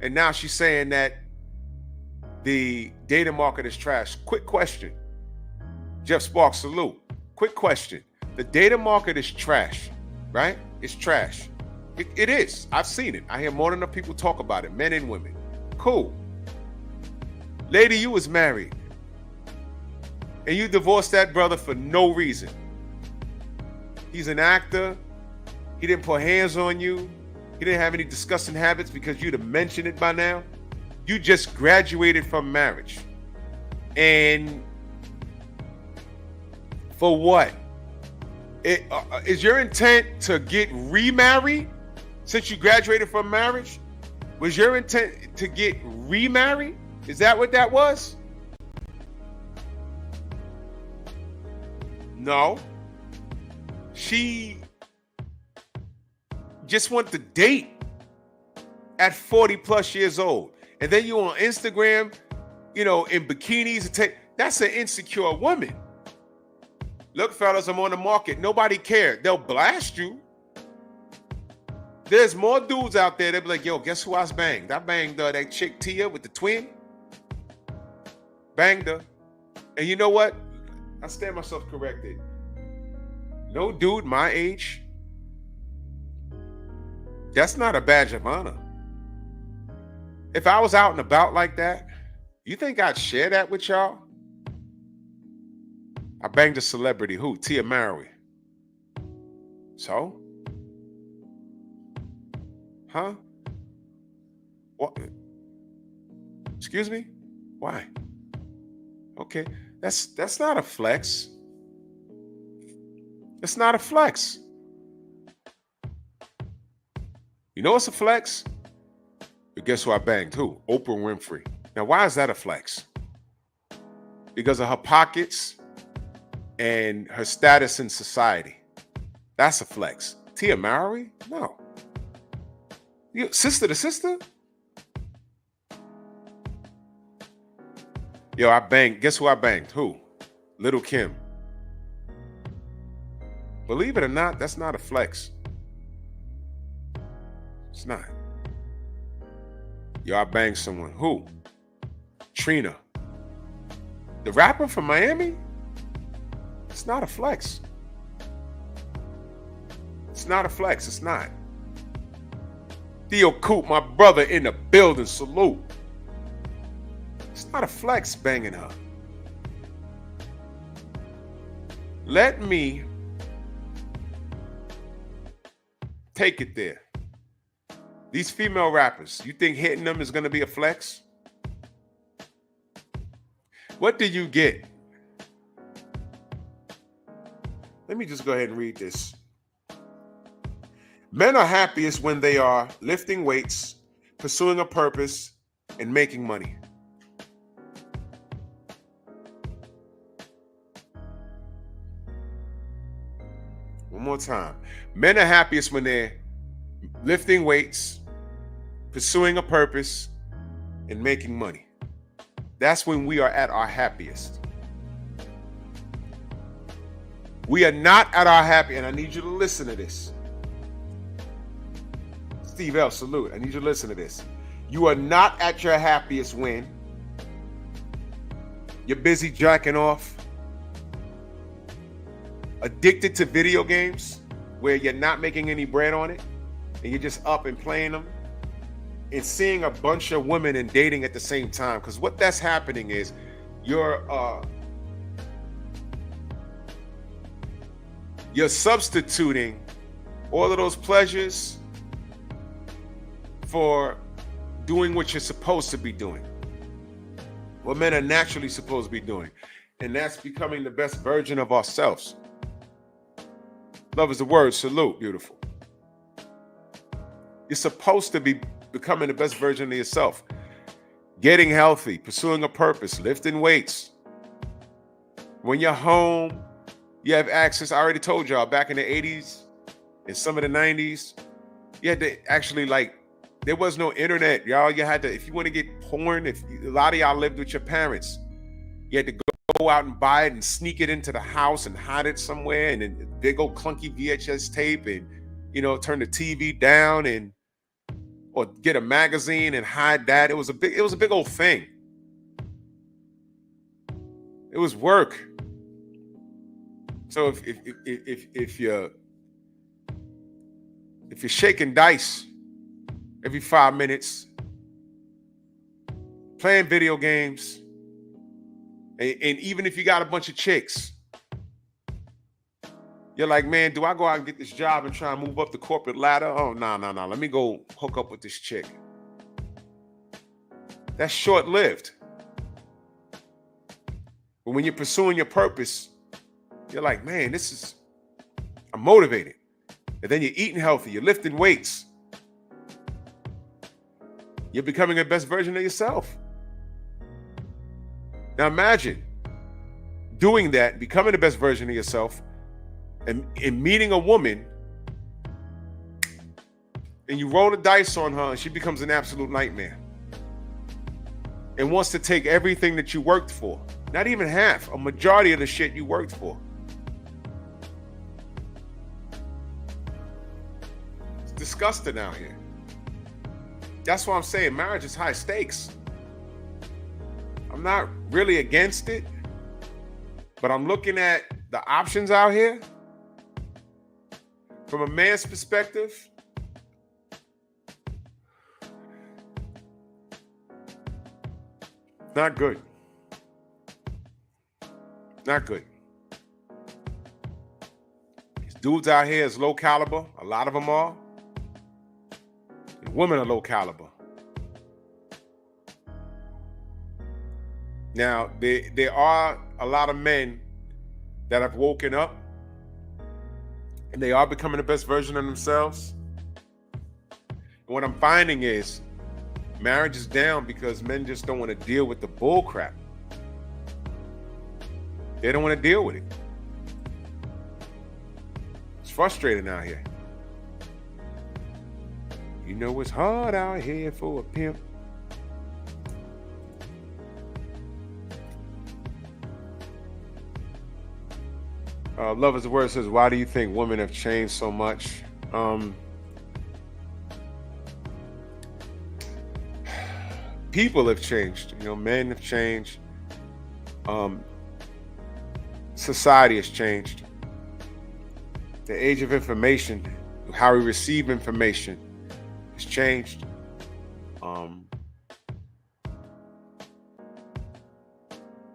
And now she's saying that the dating market is trash. Quick question. Jeff Sparks, salute. Quick question. The dating market is trash. right? It's trash. It is. I've seen it. I hear more than enough people talk about it, men and women. Cool. Lady, you was married and you divorced that brother for no reason. He's an actor. He didn't put hands on you. He didn't have any disgusting habits because you'd have mentioned it by now. You just graduated from marriage. And for what? Is your intent to get remarried since you graduated from marriage? Was your intent to get remarried? Is that what that was? No. She just wanted to date at 40 plus years old. And then you on Instagram, in bikinis. That's an insecure woman. Look, fellas, I'm on the market. Nobody cared. They'll blast you. There's more dudes out there that be like, yo, guess who I banged? I banged that chick Tia with the twin. Banged her. And you know what? I stand myself corrected. No dude my age, that's not a badge of honor. If I was out and about like that, you think I'd share that with y'all? I banged a celebrity. Who? Tia Mowry. So? Huh? What? Excuse me? Why? Okay. That's not a flex. It's not a flex. You know what's a flex? But guess who I banged? Who? Oprah Winfrey. Now, why is that a flex? Because of her pockets and her status in society. That's a flex. Tia Mowry? No. Sister to sister? Yo, I banged. Guess who I banged? Who? Little Kim. Believe it or not, that's not a flex. It's not. Yo, I banged someone. Who? Trina. The rapper from Miami? It's not a flex. It's not a flex. It's not. Theo Coop, my brother in the building. Salute. It's not a flex banging her. Let me take it there. These female rappers, you think hitting them is going to be a flex? What do you get? Let me just go ahead and read this. Men are happiest when they are lifting weights, pursuing a purpose, and making money. One more time. Men are happiest when they're lifting weights, pursuing a purpose, and making money. That's when we are at our happiest. We are not at our happy, and I need you to listen to this. Steve L, salute. I need you to listen to this. You are not at your happiest when you're busy jacking off, addicted to video games where you're not making any bread on it, and you're just up and playing them, and seeing a bunch of women and dating at the same time. Because what that's happening is you're substituting all of those pleasures for doing what you're supposed to be doing, what men are naturally supposed to be doing, and that's becoming the best version of ourselves. Love is the word. Salute. Beautiful. You're supposed to be becoming the best version of yourself, getting healthy, pursuing a purpose, lifting weights. When you're home, you have access. I already told y'all, back in the 80s and some of the 90s, you had to actually, there was no internet, y'all. You had to, if you want to get porn, a lot of y'all lived with your parents, you had to go out and buy it and sneak it into the house and hide it somewhere, and then big old clunky VHS tape, and turn the TV down, or get a magazine and hide that. It was a big old thing. It was work. So if if you're shaking dice every 5 minutes, playing video games, and even if you got a bunch of chicks, you're like, man, do I go out and get this job and try and move up the corporate ladder? Oh, no. Let me go hook up with this chick. That's short-lived. But when you're pursuing your purpose, you're like, man, I'm motivated. And then you're eating healthy, you're lifting weights. You're becoming the best version of yourself. Now imagine doing that, becoming the best version of yourself, and meeting a woman, and you roll the dice on her, and she becomes an absolute nightmare. And wants to take everything that you worked for. Not even half, a majority of the shit you worked for. It's disgusting out here. That's why I'm saying marriage is high stakes. I'm not really against it, but I'm looking at the options out here. From a man's perspective, not good. Not good. These dudes out here is low caliber. A lot of them are. And women are low caliber. Now, there are a lot of men that have woken up and they are becoming the best version of themselves. And what I'm finding is marriage is down because men just don't want to deal with the bull crap. They don't want to deal with it. It's frustrating out here. You know it's hard out here for a pimp. Love is the word says, why do you think women have changed so much? People have changed. Men have changed. Society has changed. The age of information, how we receive information has changed.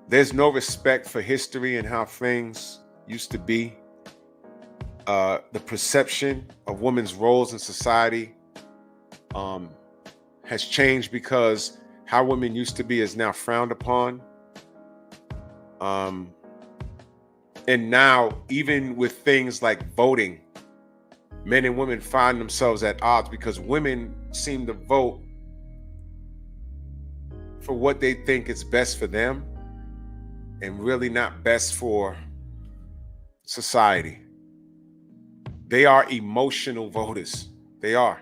There's no respect for history and how things used to be. The perception of women's roles in society has changed because how women used to be is now frowned upon. And now, even with things like voting, men and women find themselves at odds because women seem to vote for what they think is best for them and really not best for society. They are emotional voters. They are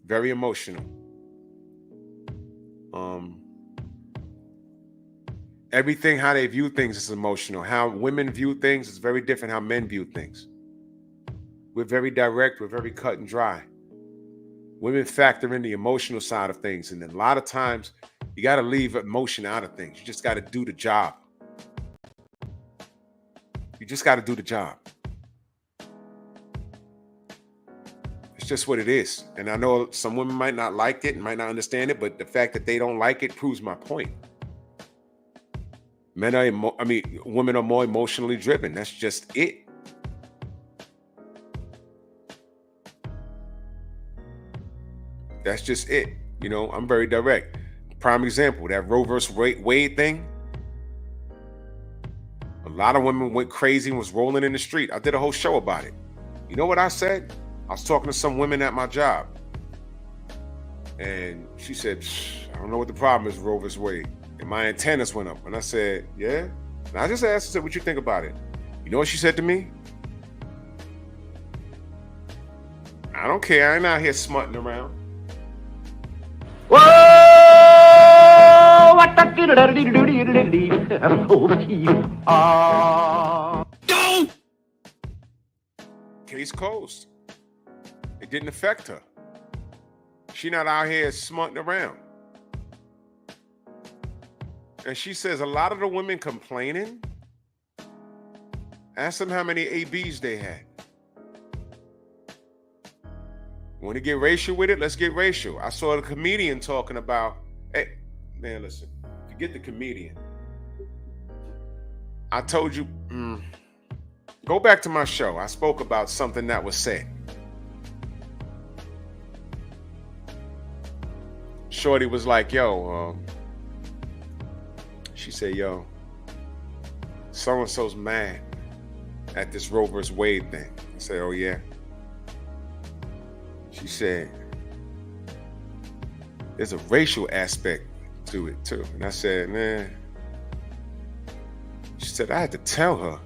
very emotional. Everything, how they view things is emotional. How women view things is very different how men view things. We're very direct. We're very cut and dry. Women factor in the emotional side of things. And then a lot of times you got to leave emotion out of things. You just got to do the job. You just got to do the job. It's just what it is. And I know some women might not like it and might not understand it, but the fact that they don't like it proves my point. Women are more emotionally driven. That's just it. That's just it. I'm very direct. Prime example, that Roe versus Wade thing. A lot of women went crazy and was rolling in the street. I did a whole show about it. You know what I said? I was talking to some women at my job. And she said, I don't know what the problem is with Roe versus Wade. And my antennas went up. And I said, yeah? And I just asked her, what you think about it? You know what she said to me? I don't care. I ain't out here smutting around. Whoa! What the Case closed. It didn't affect her. She not out here smutting around. And she says a lot of the women complaining, ask them how many ABs they had. Want to get racial with it? Let's get racial. I saw a comedian talking about, hey, man, listen, forget the comedian. I told you, go back to my show. I spoke about something that was said. Shorty was like, yo, she said, yo, so-and-so's mad at this Roe vs. Wade thing. I said, oh yeah? She said, there's a racial aspect to it too. And I said, man, she said, I had to tell her,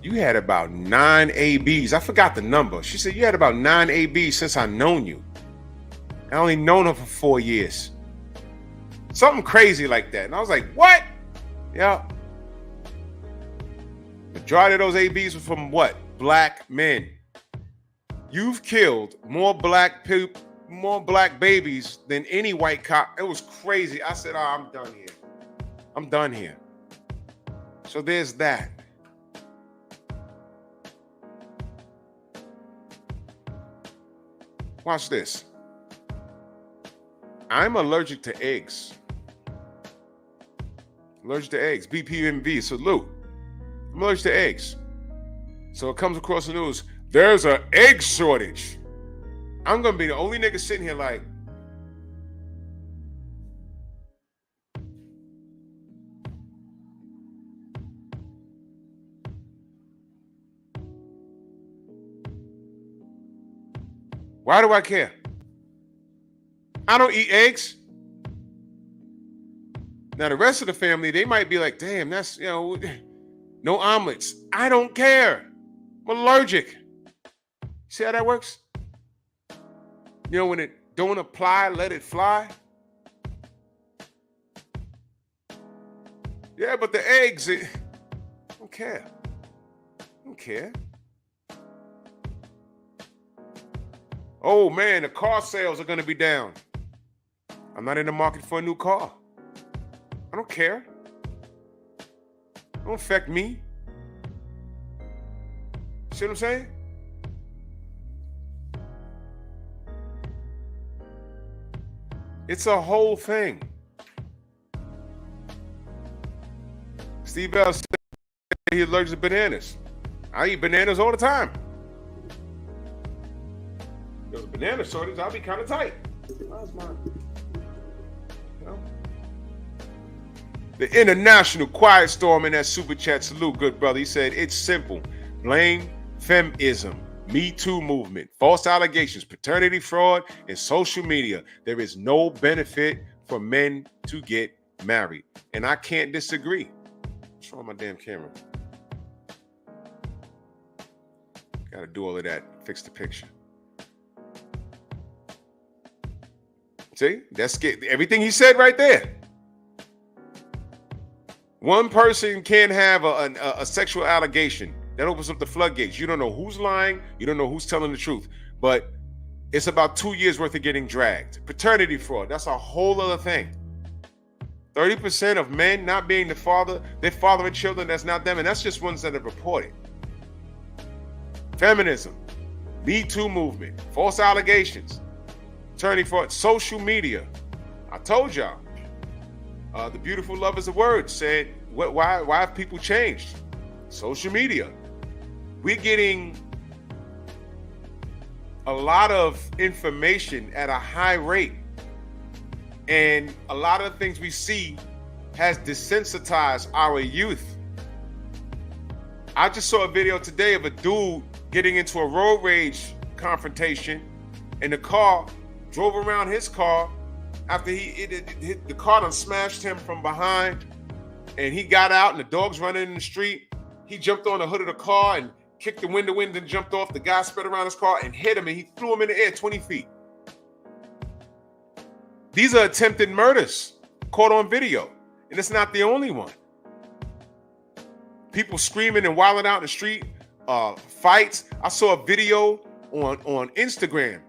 you had about 9 ABs. I forgot the number. She said, you had about 9 ABs since I known you. I only known her for 4 years. Something crazy like that. And I was like, what? Yeah. Majority of those ABs were from what? Black men. You've killed more black babies than any white cop. It was crazy. I said, oh, I'm done here. I'm done here. So there's that. Watch this. I'm allergic to eggs. Allergic to eggs. BPMV, salute. I'm allergic to eggs. So it comes across the news, there's an egg shortage. I'm going to be the only nigga sitting here like, why do I care? I don't eat eggs. Now the rest of the family, they might be like, damn, that's, no omelets. I don't care. I'm allergic. See how that works? When it don't apply, let it fly. Yeah, but the eggs, I don't care. I don't care. Oh man, the car sales are going to be down. I'm not in the market for a new car. I don't care. It don't affect me. See what I'm saying? It's a whole thing. Steve Bell said he's allergic to bananas. I eat bananas all the time. If there's a banana shortage, I'll be kind of tight. How's mine? The International Quiet Storm in that super chat, salute, good brother. He said, it's simple. Blame feminism, Me Too movement, false allegations, paternity fraud, and social media. There is no benefit for men to get married. And I can't disagree. What's wrong with my damn camera? Got to do all of that, fix the picture. See, that's everything he said right there. One person can have a sexual allegation. That opens up the floodgates. You don't know who's lying. You don't know who's telling the truth. But it's about 2 years worth of getting dragged. Paternity fraud, that's a whole other thing. 30% of men not being the father, they're fathering children that's not them. And that's just ones that have reported. Feminism, Me Too movement, false allegations, paternity fraud, social media. I told y'all. The beautiful lovers of words said, why have people changed? Social media. We're getting a lot of information at a high rate. And a lot of the things we see has desensitized our youth. I just saw a video today of a dude getting into a road rage confrontation, and the car drove around his car after the car done smashed him from behind, and he got out and the dog's running in the street. He jumped on the hood of the car and kicked the window in, then jumped off. The guy sped around his car and hit him, and he threw him in the air 20 feet. These are attempted murders caught on video, and it's not the only one. People screaming and wilding out in the street, fights. I saw a video on Instagram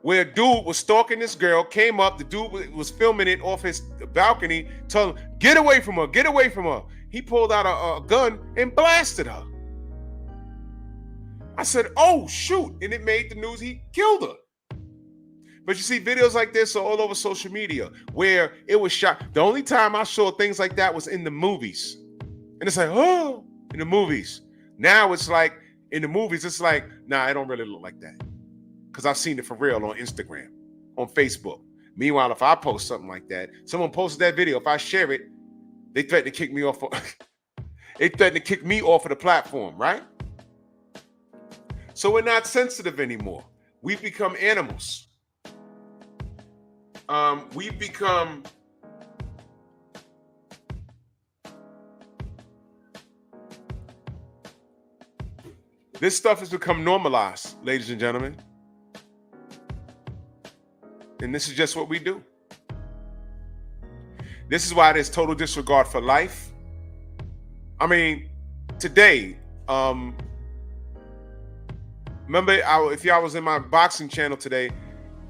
where a dude was stalking this girl, came up, the dude was filming it off his balcony, telling him, get away from her, get away from her. He pulled out a gun and blasted her. I said, oh, shoot. And it made the news. He killed her. But you see videos like this are all over social media where it was shot. The only time I saw things like that was in the movies. And it's like, oh, in the movies. Now it's like, in the movies, it's like, nah, it don't really look like that. Because I've seen it for real on Instagram, on Facebook. Meanwhile, if I post something like that, someone posted that video, if I share it, they threaten to kick me off. They threaten to kick me off of the platform, right? So we're not sensitive anymore. We've become animals. We've become this stuff has become normalized, ladies and gentlemen. And this is just what we do. This is why there's total disregard for life. I mean, today, remember, if y'all was in my boxing channel today,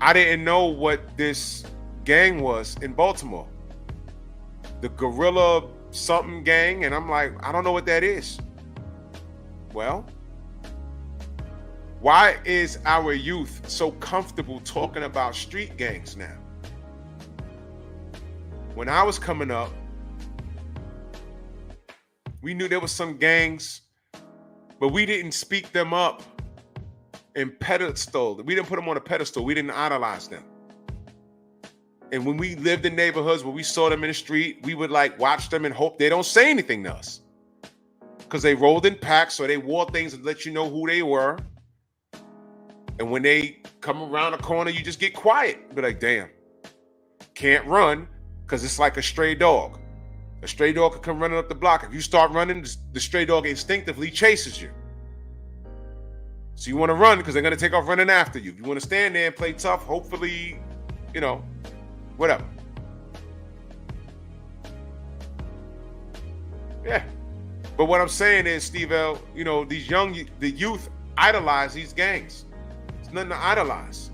I didn't know what this gang was in Baltimore. The Gorilla something gang. And I'm like, I don't know what that is. Well, why is our youth so comfortable talking about street gangs now? When I was coming up, we knew there was some gangs, but we didn't speak them up and pedestal. We didn't put them on a pedestal. We didn't idolize them. And when we lived in neighborhoods where we saw them in the street, we would like watch them and hope they don't say anything to us. Because they rolled in packs or they wore things that let you know who they were. And when they come around the corner, you just get quiet. Be like, damn, can't run because it's like a stray dog. A stray dog could come running up the block. If you start running, the stray dog instinctively chases you. So you want to run because they're going to take off running after you. You want to stand there and play tough, hopefully, you know, whatever. Yeah. But what I'm saying is, Steve L., you know, the youth idolize these gangs. It's nothing to idolize.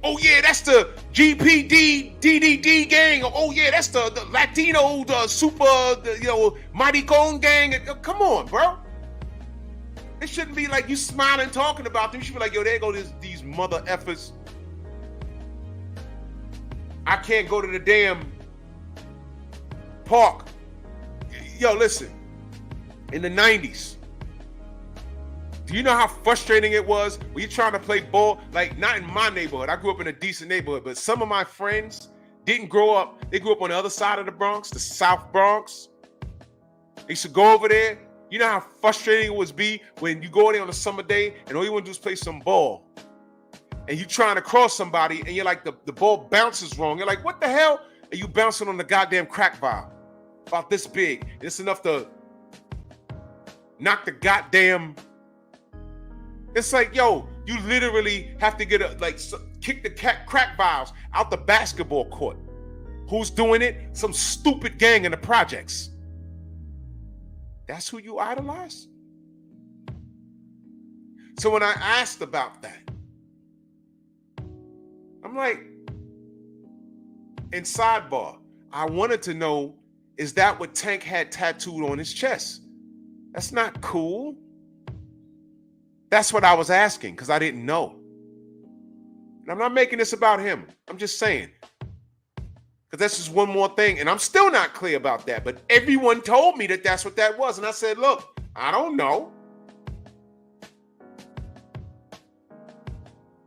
Oh, yeah, that's the GPD, DDD gang. Oh, yeah, that's the Latino, the super, Mighty Cone gang. Come on, bro. It shouldn't be like you smiling talking about them. You should be like, yo, there go these mother effers. I can't go to the damn park. Yo, listen. In the 90s, do you know how frustrating it was when you're trying to play ball? Like, not in my neighborhood. I grew up in a decent neighborhood, but some of my friends didn't grow up. They grew up on the other side of the Bronx, the South Bronx. They used to go over there. You know how frustrating it would be when you go there on a summer day and all you want to do is play some ball. And you're trying to cross somebody and you're like, the ball bounces wrong. You're like, what the hell? And you bouncing on the goddamn crack vial. About this big. And it's enough to knock the goddamn... It's like, yo, you literally have to get kick the crack vials out the basketball court. Who's doing it? Some stupid gang in the projects. That's who you idolize? So when I asked about that, I'm like, in sidebar, I wanted to know, is that what Tank had tattooed on his chest? That's not cool. That's what I was asking because I didn't know. And I'm not making this about him. I'm just saying. Because that's just one more thing. And I'm still not clear about that. But everyone told me that that's what that was. And I said, look, I don't know.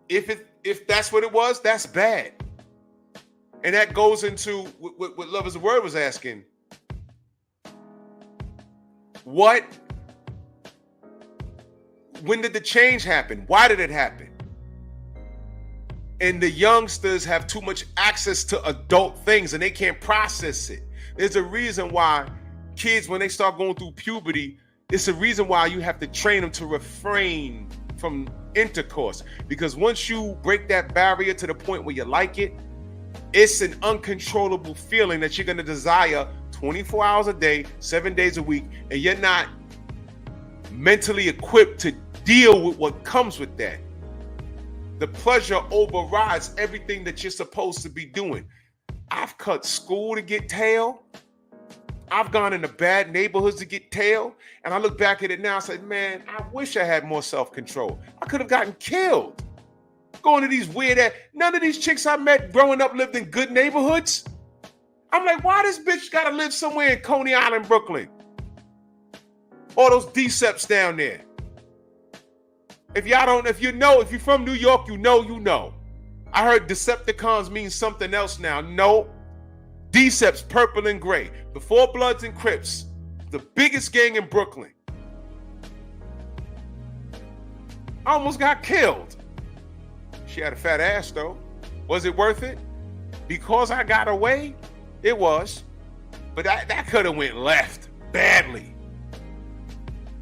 If that's what it was, that's bad. And that goes into what Love is a Word was asking. When did the change happen? Why did it happen? And the youngsters have too much access to adult things and they can't process it. There's a reason why kids, when they start going through puberty, it's a reason why you have to train them to refrain from intercourse. Because once you break that barrier to the point where you like it, it's an uncontrollable feeling that you're going to desire 24 hours a day, 7 days a week, and you're not mentally equipped to deal with what comes with that. The pleasure overrides everything that you're supposed to be doing. I've cut school to get tail. I've gone into bad neighborhoods to get tail, and I look back at it now and say, man, I wish I had more self-control. I could have gotten killed. Going to these weird ass, none of these chicks I met growing up lived in good neighborhoods. I'm like, why this bitch gotta live somewhere in Coney Island, Brooklyn? All those Deceps down there. If you're from New York, you know. I heard Decepticons means something else now. No. Deceps, purple and gray. The Four Bloods and Crips. The biggest gang in Brooklyn. I almost got killed. She had a fat ass though. Was it worth it? Because I got away? It was. But that could have went left badly.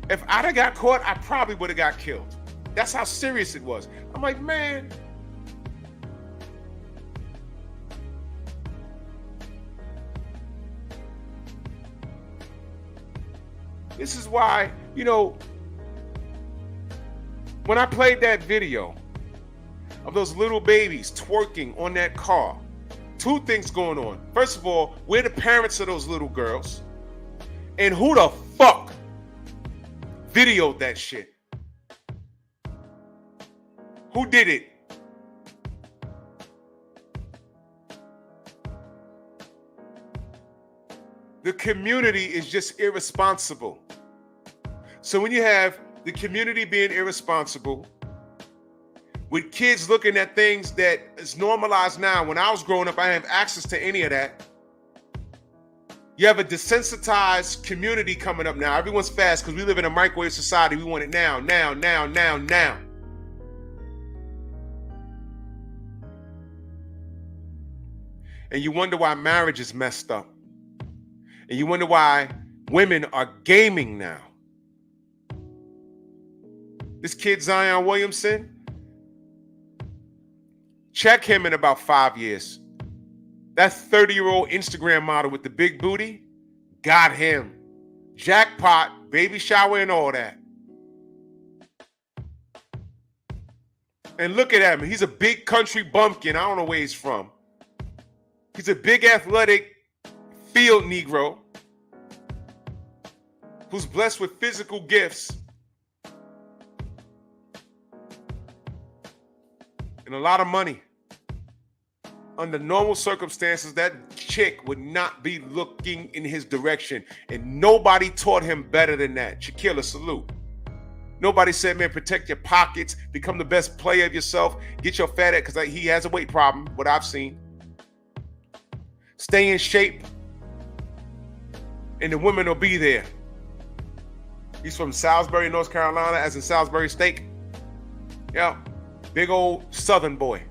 If I'd have got caught, I probably would have got killed. That's how serious it was. I'm like, man. This is why, when I played that video of those little babies twerking on that car, two things going on. First of all, we're the parents of those little girls. And who the fuck videoed that shit? Who did it? The community is just irresponsible. So when you have the community being irresponsible, with kids looking at things that is normalized now, when I was growing up, I didn't have access to any of that. You have a desensitized community coming up now. Everyone's fast because we live in a microwave society. We want it now. And you wonder why marriage is messed up. And you wonder why women are gaming now. This kid, Zion Williamson, check him in about 5 years. That 30-year-old Instagram model with the big booty, got him. Jackpot, baby shower and all that. And look at him. He's a big country bumpkin. I don't know where he's from. He's a big athletic field Negro who's blessed with physical gifts and a lot of money. Under normal circumstances, that chick would not be looking in his direction. And nobody taught him better than that. Shaquille, salute. Nobody said, man, protect your pockets, become the best player of yourself, get your fat ass, because he has a weight problem, what I've seen. Stay in shape, and the women will be there. He's from Salisbury, North Carolina, as in Salisbury Steak. Yeah, big old Southern boy.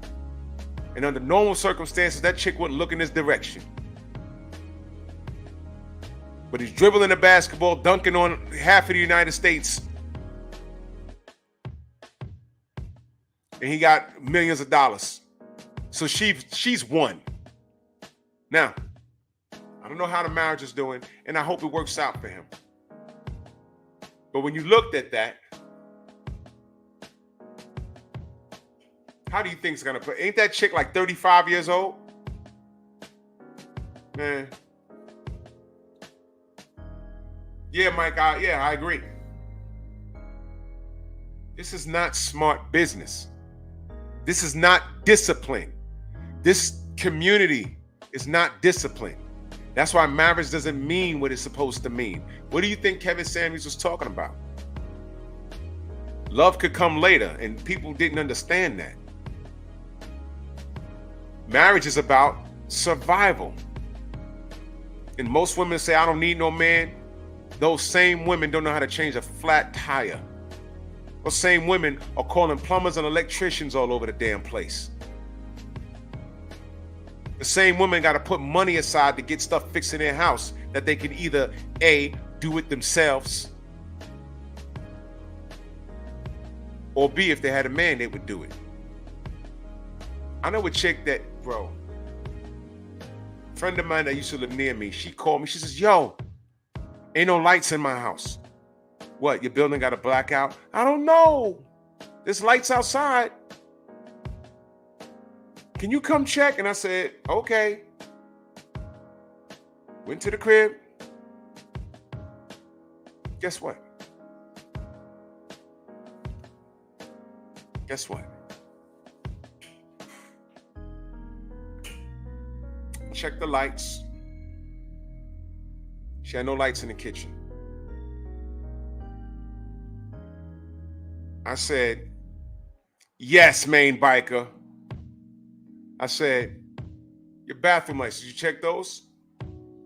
And under normal circumstances, that chick wouldn't look in his direction. But he's dribbling the basketball, dunking on half of the United States. And he got millions of dollars. So she's won. Now, I don't know how the marriage is doing, and I hope it works out for him. But when you looked at that, how do you think it's gonna play? Ain't that chick like 35 years old? Man. Yeah, Mike, I agree. This is not smart business. This is not discipline. This community is not discipline. That's why marriage doesn't mean what it's supposed to mean. What do you think Kevin Samuels was talking about? Love could come later, and people didn't understand that. Marriage is about survival. And most women say, I don't need no man. Those same women don't know how to change a flat tire. Those same women are calling plumbers and electricians all over the damn place. The same women got to put money aside to get stuff fixed in their house that they can either A, do it themselves, or B, if they had a man, they would do it. I know a chick that, bro, a friend of mine that used to live near me, she called me, she says, yo, ain't no lights in my house. What, your building got a blackout? I don't know. There's lights outside. Can you come check? And I said, okay. Went to the crib, Guess what? Guess what? Check the lights. She had no lights in the kitchen. I said, yes, main biker. I said, your bathroom lights, did you check those?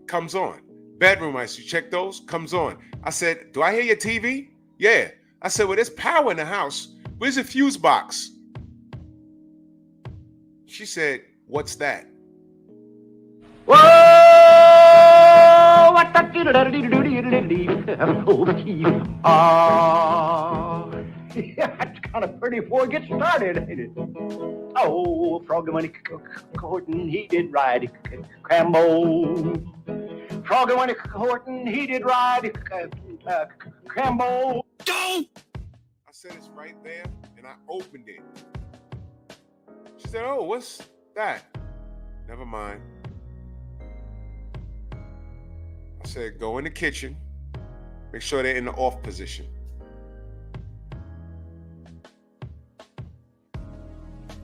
Comes on. Bedroom lights, you check those? Comes on. I said, do I hear your TV? Yeah. I said, well, there's power in the house. Where's the fuse box? She said, what's that? Whoa! What the That's kind of pretty before it gets started, ain't it? Oh, Froggy when he courtin', he did ride Crambo. Froggy when he courtin', he did ride Crambo. I said, it's right there, and I opened it. She said, oh, what's that? Never mind. I said, go in the kitchen. Make sure they're in the off position.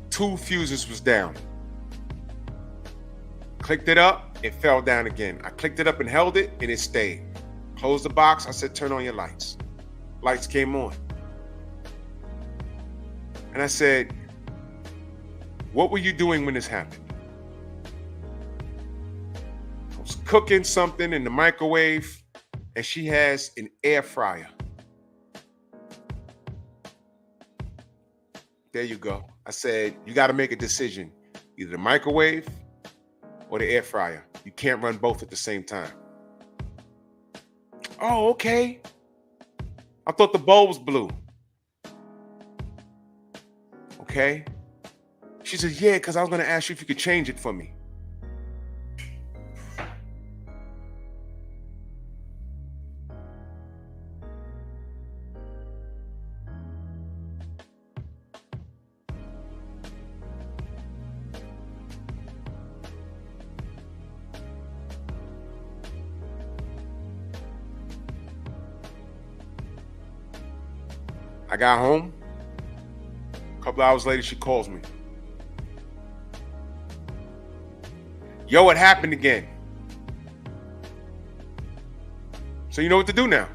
Two fuses was down. Clicked it up, it fell down again. I clicked it up and held it, and it stayed. Closed the box. I said, turn on your lights. Lights came on. And I said, what were you doing when this happened? I was cooking something in the microwave, and she has an air fryer. There you go. I said, you got to make a decision. Either the microwave or the air fryer. You can't run both at the same time. Oh, okay. I thought the bulb was blue. Okay. She said, yeah, because I was going to ask you if you could change it for me. I got home. A couple hours later, she calls me. Yo, it happened again. So you know what to do now.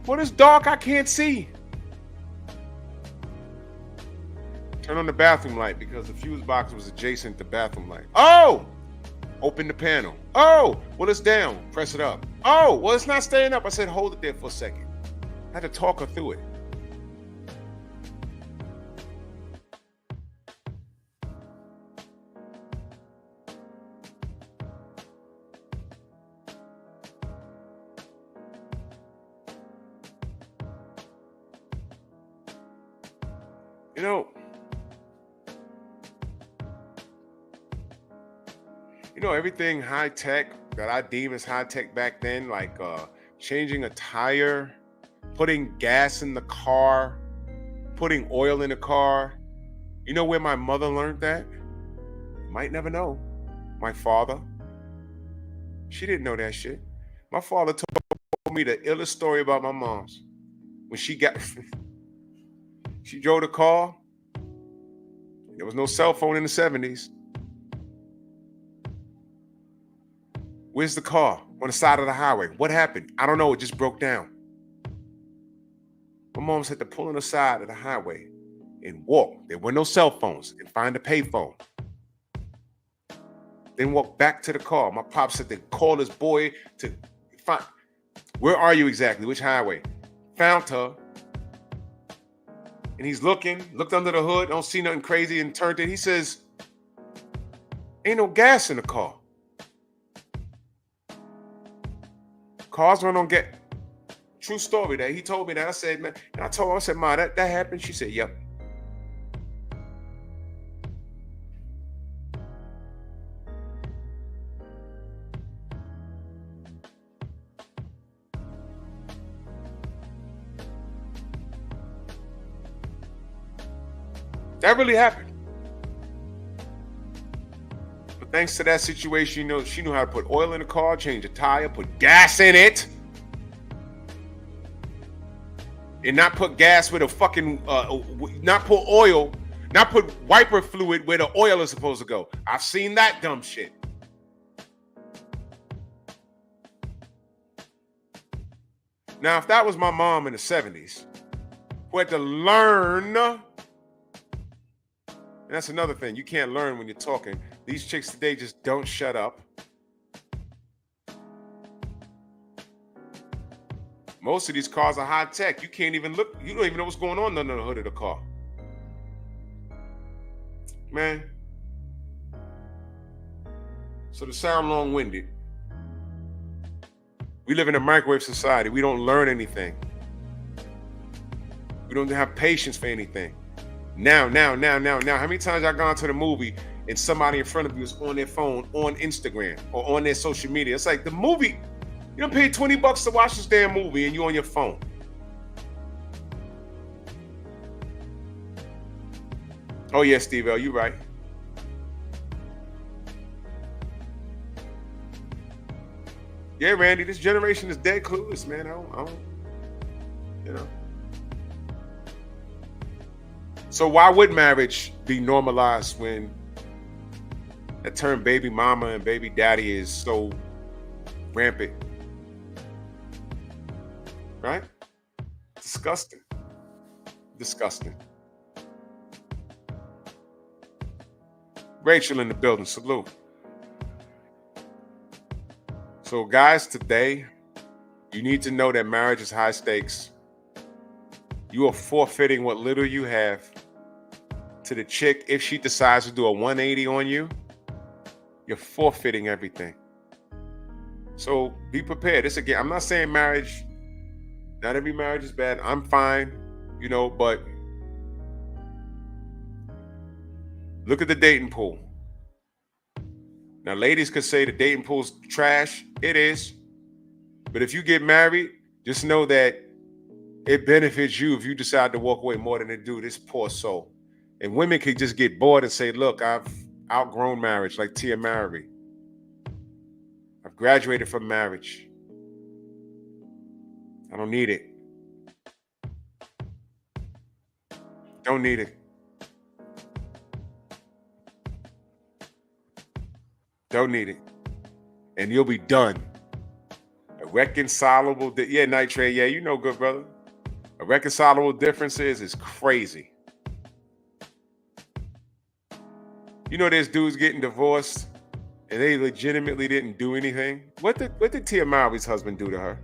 Well, it's dark, I can't see. Turn on the bathroom light because the fuse box was adjacent to the bathroom light. Oh! Open the panel. Oh! Well, it's down. Press it up. Oh! Well, it's not staying up. I said, hold it there for a second. I had to talk her through it. You know, everything high tech that I deem as high tech back then, like changing a tire, putting gas in the car, putting oil in the ar. You know where my mother learned that? You might never know. My father. She didn't know that shit. My father told me the illest story about my mom's. When she drove the car. There was no cell phone in the 70s. Where's the car? On the side of the highway. What happened? I don't know. It just broke down. My mom's had to pull on the side of the highway and walk. There were no cell phones, and find a payphone. Then walk back to the car. My pops had to call his boy to find, where are you exactly? Which highway? Found her. And he's looked under the hood, don't see nothing crazy, and turned it. He says, ain't no gas in the car. Cars run on gas. True story that he told me that. I said, man, and I told her, I said, Ma, that happened? She said, yep. That really happened. But thanks to that situation, you know, she knew how to put oil in the car, change a tire, put gas in it. and not put gas where the fucking, not put oil, not put wiper fluid where the oil is supposed to go. I've seen that dumb shit. Now, if that was my mom in the 70s, who had to learn, and that's another thing, you can't learn when you're talking. These chicks today just don't shut up. Most of these cars are high tech. You can't even look, you don't even know what's going on under the hood of the car. Man. So to sound long-winded, we live in a microwave society. We don't learn anything. We don't have patience for anything. Now. How many times y'all gone to the movie and somebody in front of you is on their phone, on Instagram, or on their social media? It's like the movie, you don't pay $20 to watch this damn movie and you on your phone. Oh yeah, Steve L, you right. Yeah, Randy, this generation is dead clueless, man. I don't, you know. So why would marriage be normalized when that term baby mama and baby daddy is so rampant? Right? Disgusting. Disgusting. Rachel in the building, salute. So guys, today, you need to know that marriage is high stakes. You are forfeiting what little you have to the chick. If she decides to do a 180 on you, you're forfeiting everything. So be prepared. This again, I'm not saying marriage, not every marriage is bad. I'm fine, you know, but look at the dating pool. Now, ladies could say the dating pool's trash. It is. But if you get married, just know that it benefits you if you decide to walk away more than it do this poor soul. And women could just get bored and say, look, I've outgrown marriage, like Tia Mowry. I've graduated from marriage. I don't need it. Don't need it. Don't need it. And you'll be done. A reconcilable, yeah, Nitrate, yeah, you know, good brother. A reconcilable differences is crazy. You know, there's dudes getting divorced and they legitimately didn't do anything. What did Tia Mowry's husband do to her?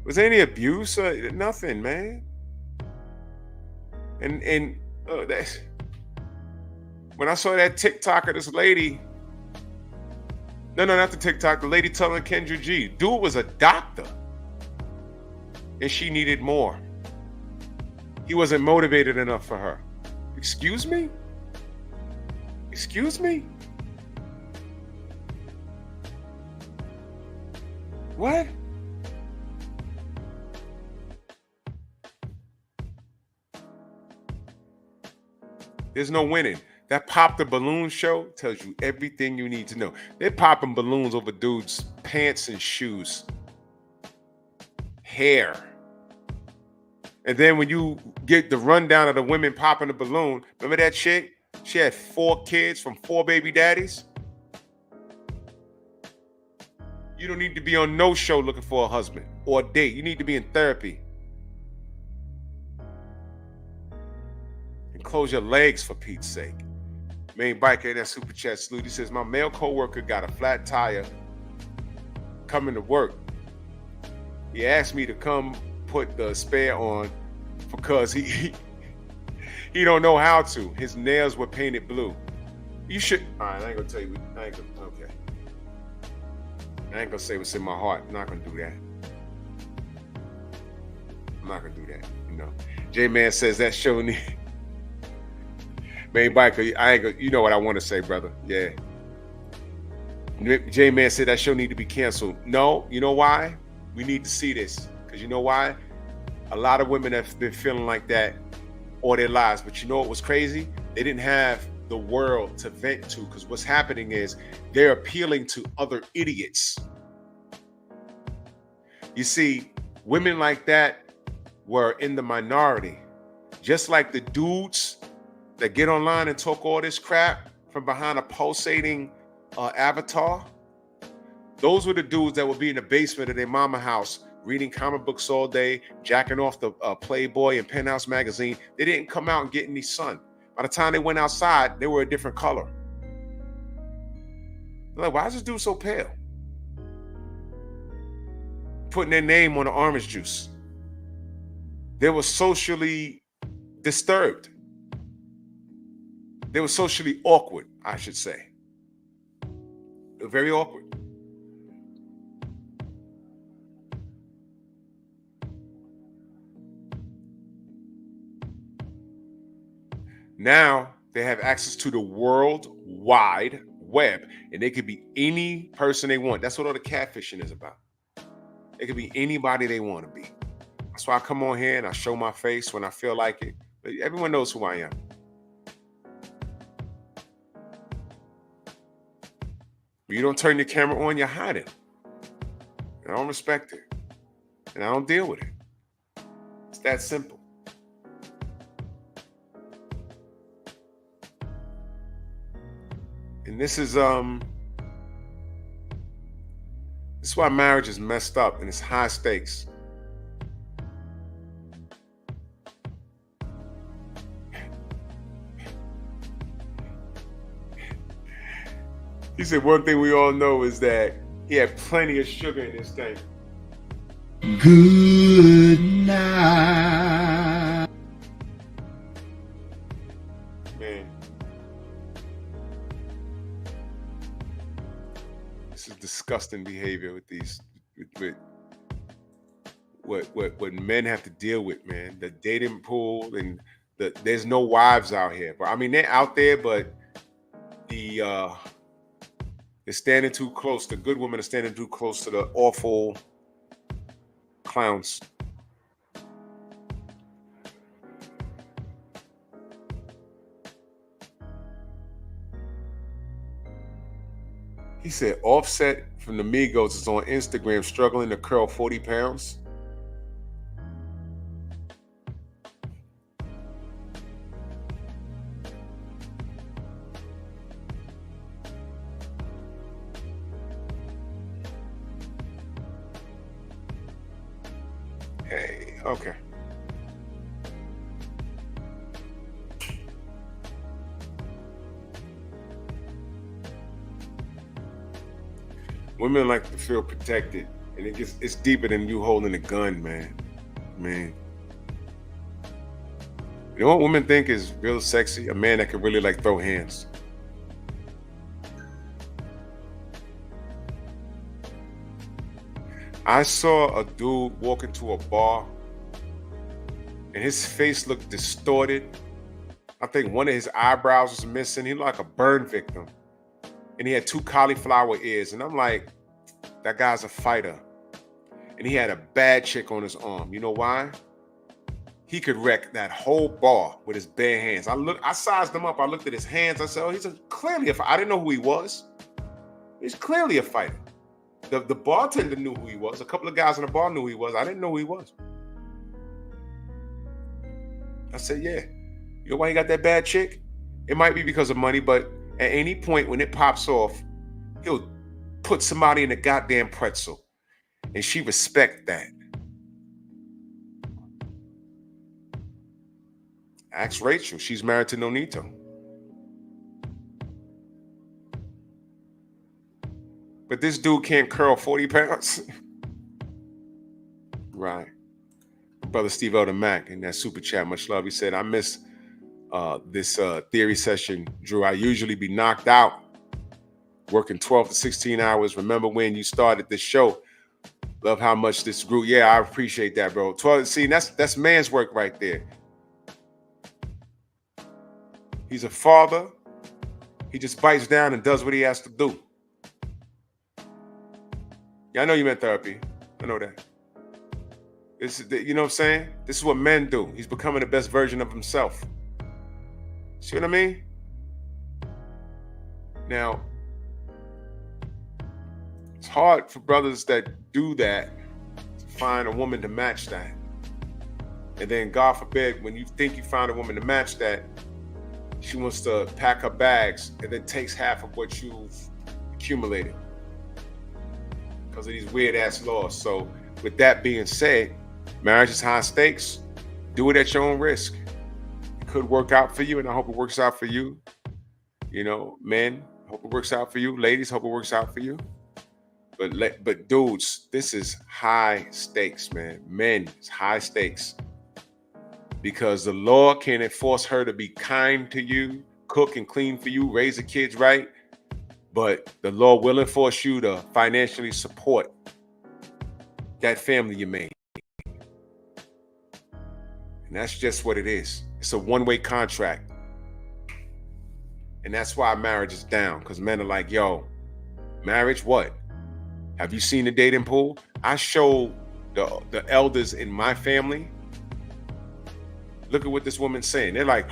Was there any abuse? Nothing, man. And that's when I saw that TikTok of this lady. No, not the TikTok. The lady telling Kendra G, dude was a doctor, and she needed more. He wasn't motivated enough for her. Excuse me? Excuse me? What? There's no winning. That Pop the Balloon show tells you everything you need to know. They're popping balloons over dudes' pants and shoes, hair. And then when you get the rundown of the women popping the balloon, remember that chick? She had 4 kids from 4 baby daddies. You don't need to be on no show looking for a husband or a date. You need to be in therapy. And close your legs for Pete's sake. Main biker in that super chat salute. He says, my male coworker got a flat tire coming to work. He asked me to come put the spare on because he don't know how to. His nails were painted blue. You should. All right, I ain't gonna tell you. Okay. I ain't gonna say what's in my heart. I'm not gonna do that. I'm not gonna do that. You know. J-Man says that show need. Main biker, I ain't gonna, you know what I want to say, brother. Yeah. J-Man said that show need to be canceled. No, you know why? We need to see this. Because you know why? A lot of women have been feeling like that all their lives. But you know what was crazy? They didn't have the world to vent to. Because what's happening is they're appealing to other idiots. You see, women like that were in the minority. Just like the dudes that get online and talk all this crap from behind a pulsating avatar, those were the dudes that would be in the basement of their mama house reading comic books all day, jacking off the Playboy and Penthouse magazine. They didn't come out and get any sun. By the time they went outside, they were a different color. They're like, why is this dude so pale? Putting their name on the orange juice. They were socially disturbed. They were socially awkward, I should say. They were very awkward. Now they have access to the World Wide Web, and they could be any person they want. That's what all the catfishing is about. It could be anybody they want to be. That's why I come on here and I show my face when I feel like it. But everyone knows who I am. When you don't turn your camera on, you're hiding. I don't respect it. And I don't deal with it. It's that simple. And this is why marriage is messed up and it's high stakes. He said one thing we all know is that he had plenty of sugar in his tank. Good night. Man. This is disgusting behavior with these with what men have to deal with, man. The dating pool and there's no wives out here. But I mean they're out there, but they're standing too close. The good women are standing too close to the awful clowns. He said Offset from the Migos is on Instagram struggling to curl 40 pounds. Hey, okay. Women like to feel protected, and it's deeper than you holding a gun, man. Man. You know what women think is real sexy? A man that can really like throw hands. I saw a dude walk into a bar and his face looked distorted. I think one of his eyebrows was missing. He looked like a burn victim. And he had 2 cauliflower ears. And I'm like, that guy's a fighter. And he had a bad chick on his arm. You know why? He could wreck that whole bar with his bare hands. I sized him up. I looked at his hands. I said, oh, he's clearly a fighter. I didn't know who he was. He's clearly a fighter. The bartender knew who he was. A couple of guys in the bar knew who he was. I didn't know who he was. I said, yeah. You know why he got that bad chick? It might be because of money, but at any point when it pops off, he'll put somebody in a goddamn pretzel. And she respect that. Ask Rachel. She's married to Nonito. But this dude can't curl 40 pounds. Right. Brother Steve Elder Mack in that super chat, much love. He said, I miss this theory session, Drew. I usually be knocked out working 12 to 16 hours. Remember when you started this show? Love how much this grew. Yeah, I appreciate that, bro. 12. See, that's man's work right there. He's a father. He just bites down and does what he has to do. Yeah, I know you meant therapy. I know that. You know what I'm saying? This is what men do. He's becoming the best version of himself. See what I mean? Now, it's hard for brothers that do that to find a woman to match that. And then God forbid, when you think you found a woman to match that, she wants to pack her bags and then takes half of what you've accumulated because of these weird ass laws. So with that being said, marriage is high stakes. Do it at your own risk. It could work out for you, and I hope it works out for you. You know, men, hope it works out for you. Ladies, hope it works out for you. But dudes, this is high stakes, man. Men, it's high stakes. Because the law can enforce her to be kind to you, cook and clean for you, raise the kids right. But the law will enforce you to financially support that family you made. And that's just what it is. It's a one-way contract. And that's why marriage is down. Because men are like, yo, marriage what? Have you seen the dating pool? I show the elders in my family. Look at what this woman's saying. They're like,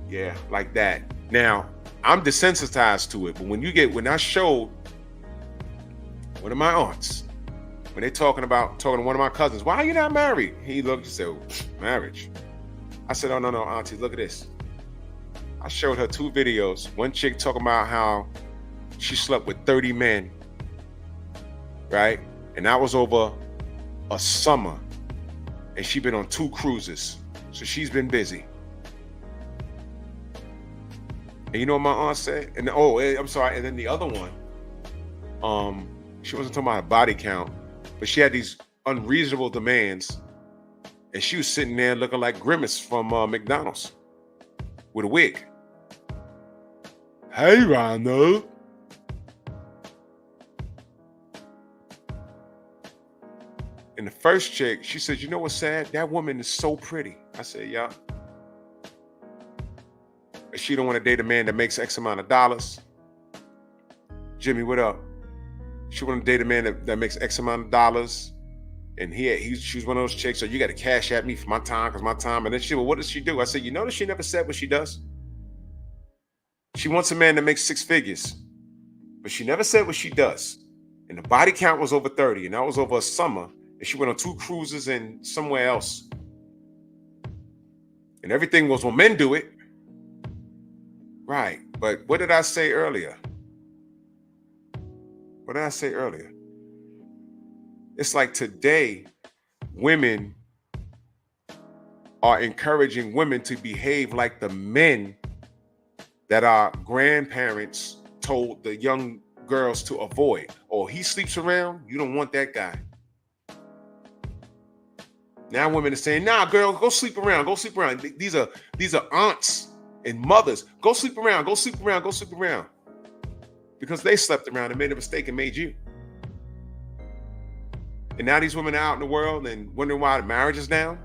yeah, like that. Now, I'm desensitized to it. But when I showed one of my aunts, when they're talking to one of my cousins, why are you not married? He looked and said, marriage. I said, oh, no, auntie, look at this. I showed her 2 videos. One chick talking about how she slept with 30 men, right? And that was over a summer. And she's been on 2 cruises. So she's been busy. And you know what my aunt said? And I'm sorry. And then the other one, she wasn't talking about a body count, but she had these unreasonable demands. And she was sitting there looking like Grimace from McDonald's with a wig. Hey, Ronald. And the first chick, she said, you know what's sad? That woman is so pretty. I said, yeah. But she don't want to date a man that makes X amount of dollars. Jimmy, what up? She want to date a man that makes X amount of dollars. And she's one of those chicks, so you got to cash at me for my time, because my time. And then well, what does she do? I said, you notice she never said what she does? She wants a man that makes 6 figures. But she never said what she does. And the body count was over 30. And that was over a summer. And she went on 2 cruises and somewhere else. And everything was, well, men do it. Right. But what did I say earlier? What did I say earlier? It's like today, women are encouraging women to behave like the men that our grandparents told the young girls to avoid. Oh, he sleeps around? You don't want that guy. Now women are saying, nah, girl, go sleep around. Go sleep around. These are aunts and mothers. Go sleep around. Go sleep around. Go sleep around. Because they slept around and made a mistake and made you. And now these women are out in the world and wondering why the marriage is down.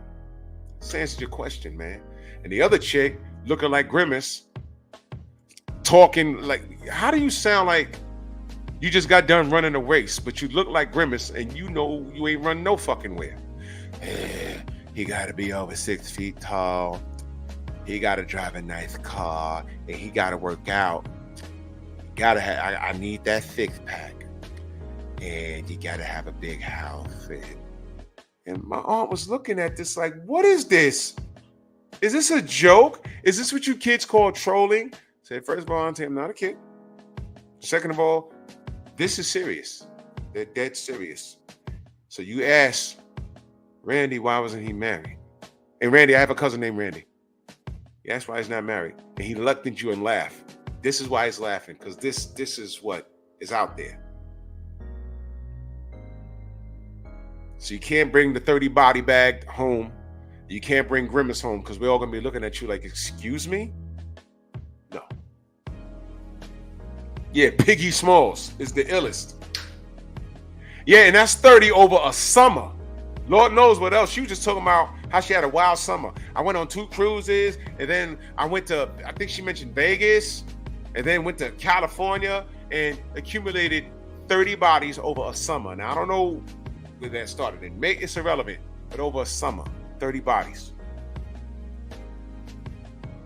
This answers your question, man. And the other chick looking like Grimace, talking like, how do you sound like you just got done running a race, but you look like Grimace and you know you ain't running no fucking where? He got to be over 6 feet tall. He got to drive a nice car, and he got to work out. Gotta have. I need that 6-pack, and you got to have a big house. And my aunt was looking at this like, "What is this? Is this a joke? Is this what you kids call trolling?" I said, first of all, Auntie, I'm not a kid. Second of all, this is serious. They're dead serious. So you ask Randy, why wasn't he married? And Randy, I have a cousin named Randy. Yeah, that's why he's not married. And he looked at you and laughed. This is why he's laughing, because this is what is out there. So you can't bring the 30 body bag home. You can't bring Grimace home, because we're all going to be looking at you like, excuse me? No. Yeah, Piggy Smalls is the illest. Yeah, and that's 30 over a summer. Lord knows what else. She was just talking about how she had a wild summer. I went on 2 cruises, and then I went to, I think she mentioned Vegas, and then went to California and accumulated 30 bodies over a summer. Now, I don't know where that started. It's irrelevant, but over a summer, 30 bodies.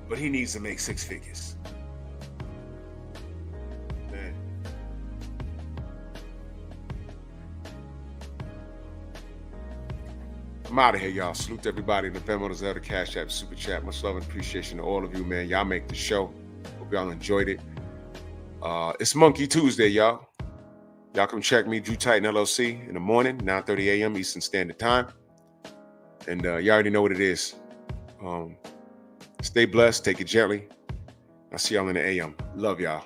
But he needs to make 6 figures. Man. I'm out of here, y'all. Salute to everybody in the Venmo, the Zelda, Cash App, Super Chat. Much love and appreciation to all of you, man. Y'all make the show. Hope y'all enjoyed it. It's Monkey Tuesday, y'all. Y'all come check me, Drew Titan LLC, in the morning, 9:30 a.m. Eastern Standard Time. And y'all already know what it is. Stay blessed. Take it gently. I'll see y'all in the AM. Love y'all.